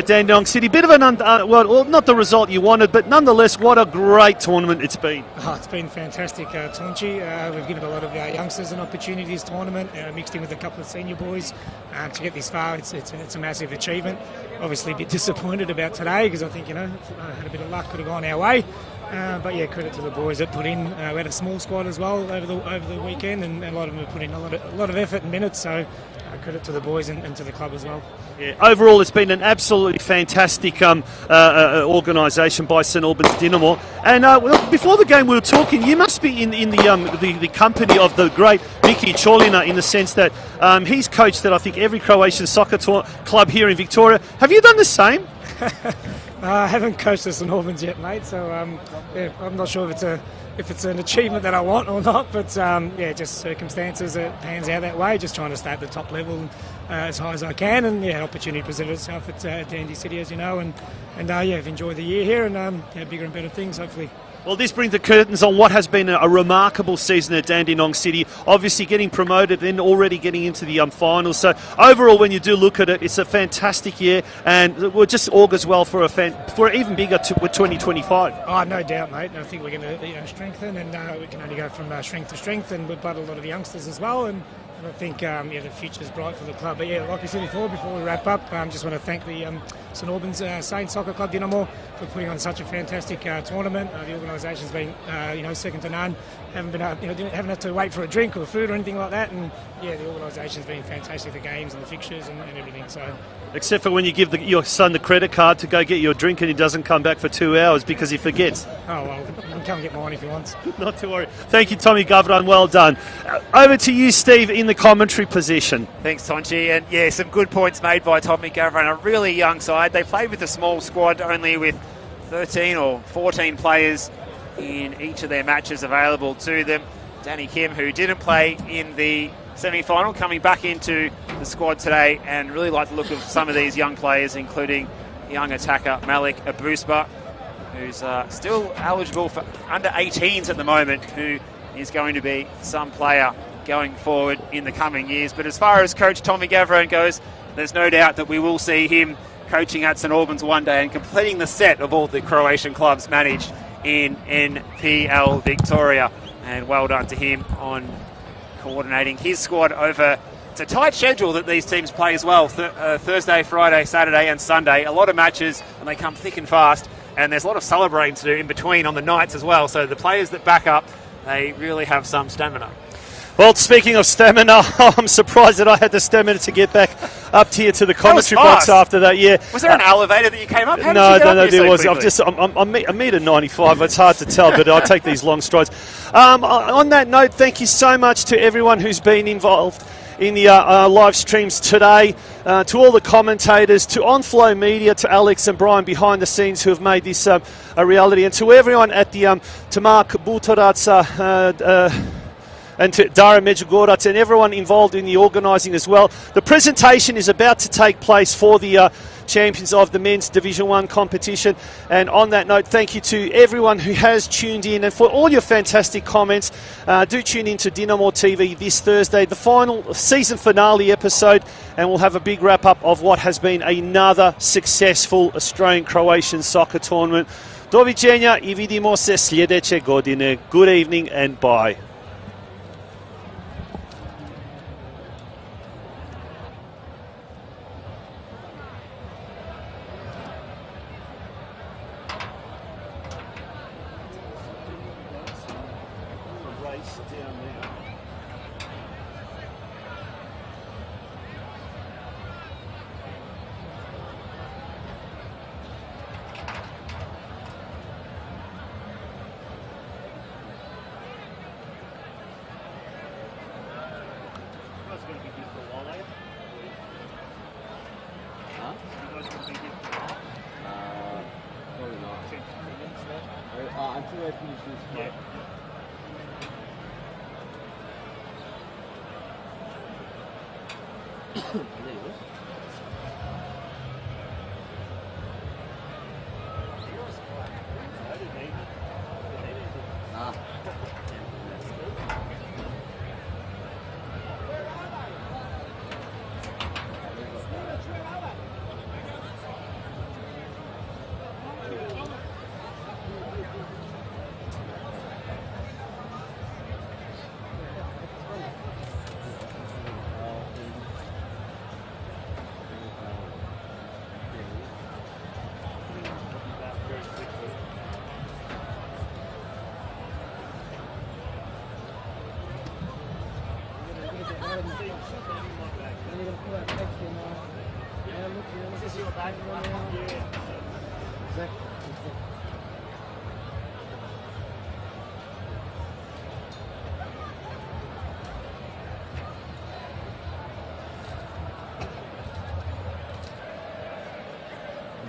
Dandenong City. Bit of an well, not the result you wanted, but nonetheless, what a great tournament it's been. Oh, it's been fantastic, Tonchi. We've given a lot of youngsters an opportunity this tournament, mixed in with a couple of senior boys. To get this far, it's a massive achievement. Obviously, a bit disappointed about today because I think had a bit of luck, could have gone our way. But yeah, credit to the boys that put in. We had a small squad as well over the weekend, and a lot of them have put in a lot of effort and minutes. So credit to the boys and to the club as well. Yeah, overall, it's been an absolutely fantastic organisation by St Albans Dinamo. And before the game, we were talking. You must be in the company of the great Miki Cholina, in the sense that he's coached at, I think, every Croatian soccer club here in Victoria. Have you done the same? I haven't coached the St Albans yet, mate. So I'm not sure if it's an achievement that I want or not. But just circumstances, it pans out that way. Just trying to stay at the top level as high as I can, and opportunity presented itself at Dandy City, as you know, and I've enjoyed the year here, and bigger and better things, hopefully. Well, this brings the curtains on what has been a remarkable season at Dandenong City. Obviously getting promoted, then already getting into the finals. So overall, when you do look at it, it's a fantastic year, and it just augurs well for an even bigger 2025. Oh, no doubt, mate. I think we're going to strengthen, and we can only go from strength to strength, and we've got a lot of youngsters as well. And I think the future's bright for the club. But like I said before we wrap up, just want to thank the St Albans Saints Soccer Club Dinamo for putting on such a fantastic tournament. The organisation's been second to none. Haven't had to wait for a drink or food or anything like that. And the organisation's been fantastic. The games and the fixtures and everything. So. Except for when you give your son the credit card to go get your drink and he doesn't come back for 2 hours because he forgets. Oh, well, he can come get mine if he wants. Not to worry. Thank you, Tommy Gavran. Well done. Over to you, Steve, in the commentary position. Thanks, Tonchi. And some good points made by Tommy Gavran. A really young side. They played with a small squad, only with 13 or 14 players in each of their matches available to them. Danny Kim, who didn't play in the semi-final, coming back into the squad today, and really like the look of some of these young players, including young attacker Malik Abusba, who's still eligible for under 18s at the moment, who is going to be some player going forward in the coming years. But as far as Coach Tommy Gavran goes, there's no doubt that we will see him coaching at St Albans one day and completing the set of all the Croatian clubs managed in NPL Victoria. And well done to him on coordinating his squad over. It's a tight schedule that these teams play as well. Thursday, Friday, Saturday and Sunday. A lot of matches, and they come thick and fast. And there's a lot of celebrating to do in between on the nights as well. So the players that back up, they really have some stamina. Well, speaking of stamina, I'm surprised that I had the stamina to get back up here to the commentary box after that. Yeah. Was there an elevator that you came up? No, there was. I'm a metre 95. It's hard to tell, but I take these long strides. On that note, thank you so much to everyone who's been involved in the live streams today, to all the commentators, to On-Flow Media, to Alex and Brian behind the scenes who have made this a reality, and to everyone at the to Mark Butoratsa, and to Dara Medjugorje and everyone involved in the organising as well. The presentation is about to take place for the champions of the men's Division 1 competition. And on that note, thank you to everyone who has tuned in, and for all your fantastic comments. Do tune in to Dinamo TV this Thursday, the final season finale episode, and we'll have a big wrap up of what has been another successful Australian-Croatian soccer tournament. Doviđenja I vidimo se sljedeće godine. Good evening and bye. Until I finish this part.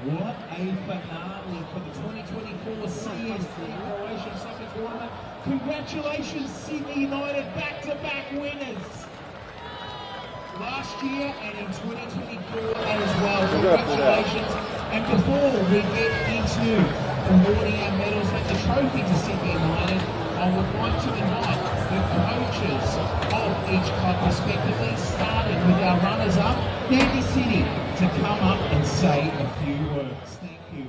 What a finale for the 2024 CST Croatian Soccer Tournament. Congratulations, Sydney United, back-to-back winners. Last year and in 2024 as well. Congratulations. And before we get into awarding our medals and the trophy to Sydney United, I would like to invite the coaches of each club respectively, starting with our runners-up, Dandy City, to come up and say a few words. Thank you.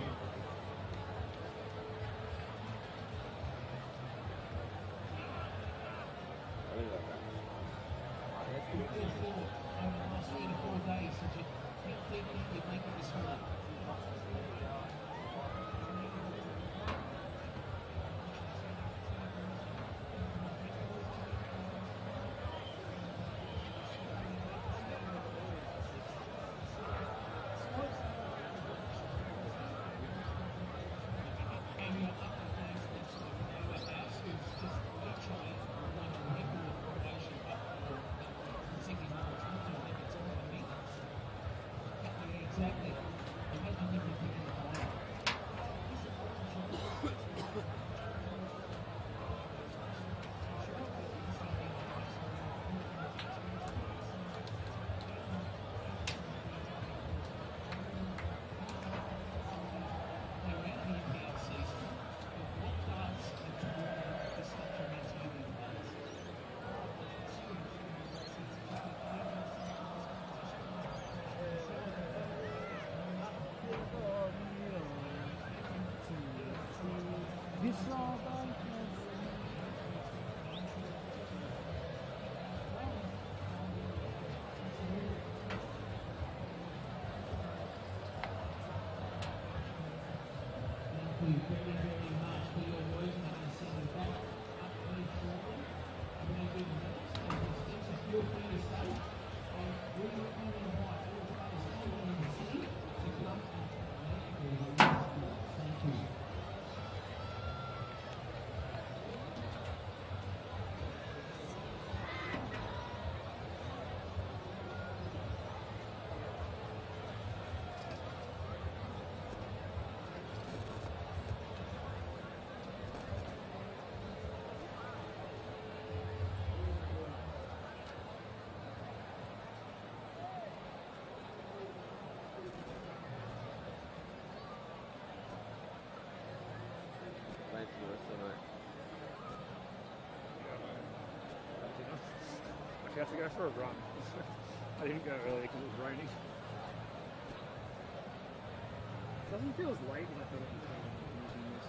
tonight. Actually, I had to go for a run. I didn't go early because it was raining. Doesn't feel as late as I thought it was using this.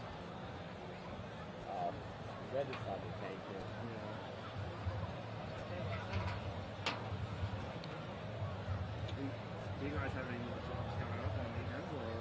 Weather's starting to change here. Do you guys have any more jobs coming up on weekends or?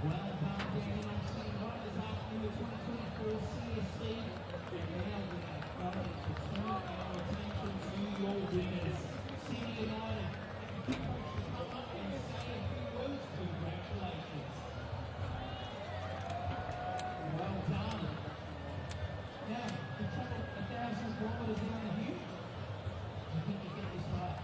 Well done, Dandenong City Riders after the 2024 CST. And now we are going to turn our attention to your winners. City United. Big folks to come up and say a few words. Congratulations. Well done. Now, to travel 1,000 kilometres down the hill, I think you get this right.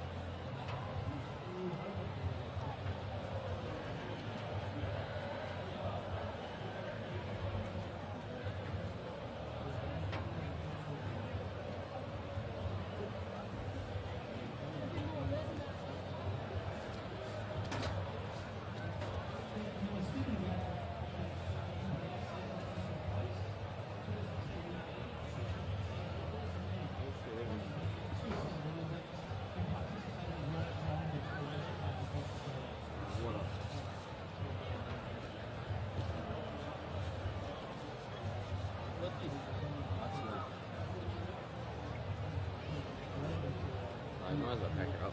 I might as well pack it up.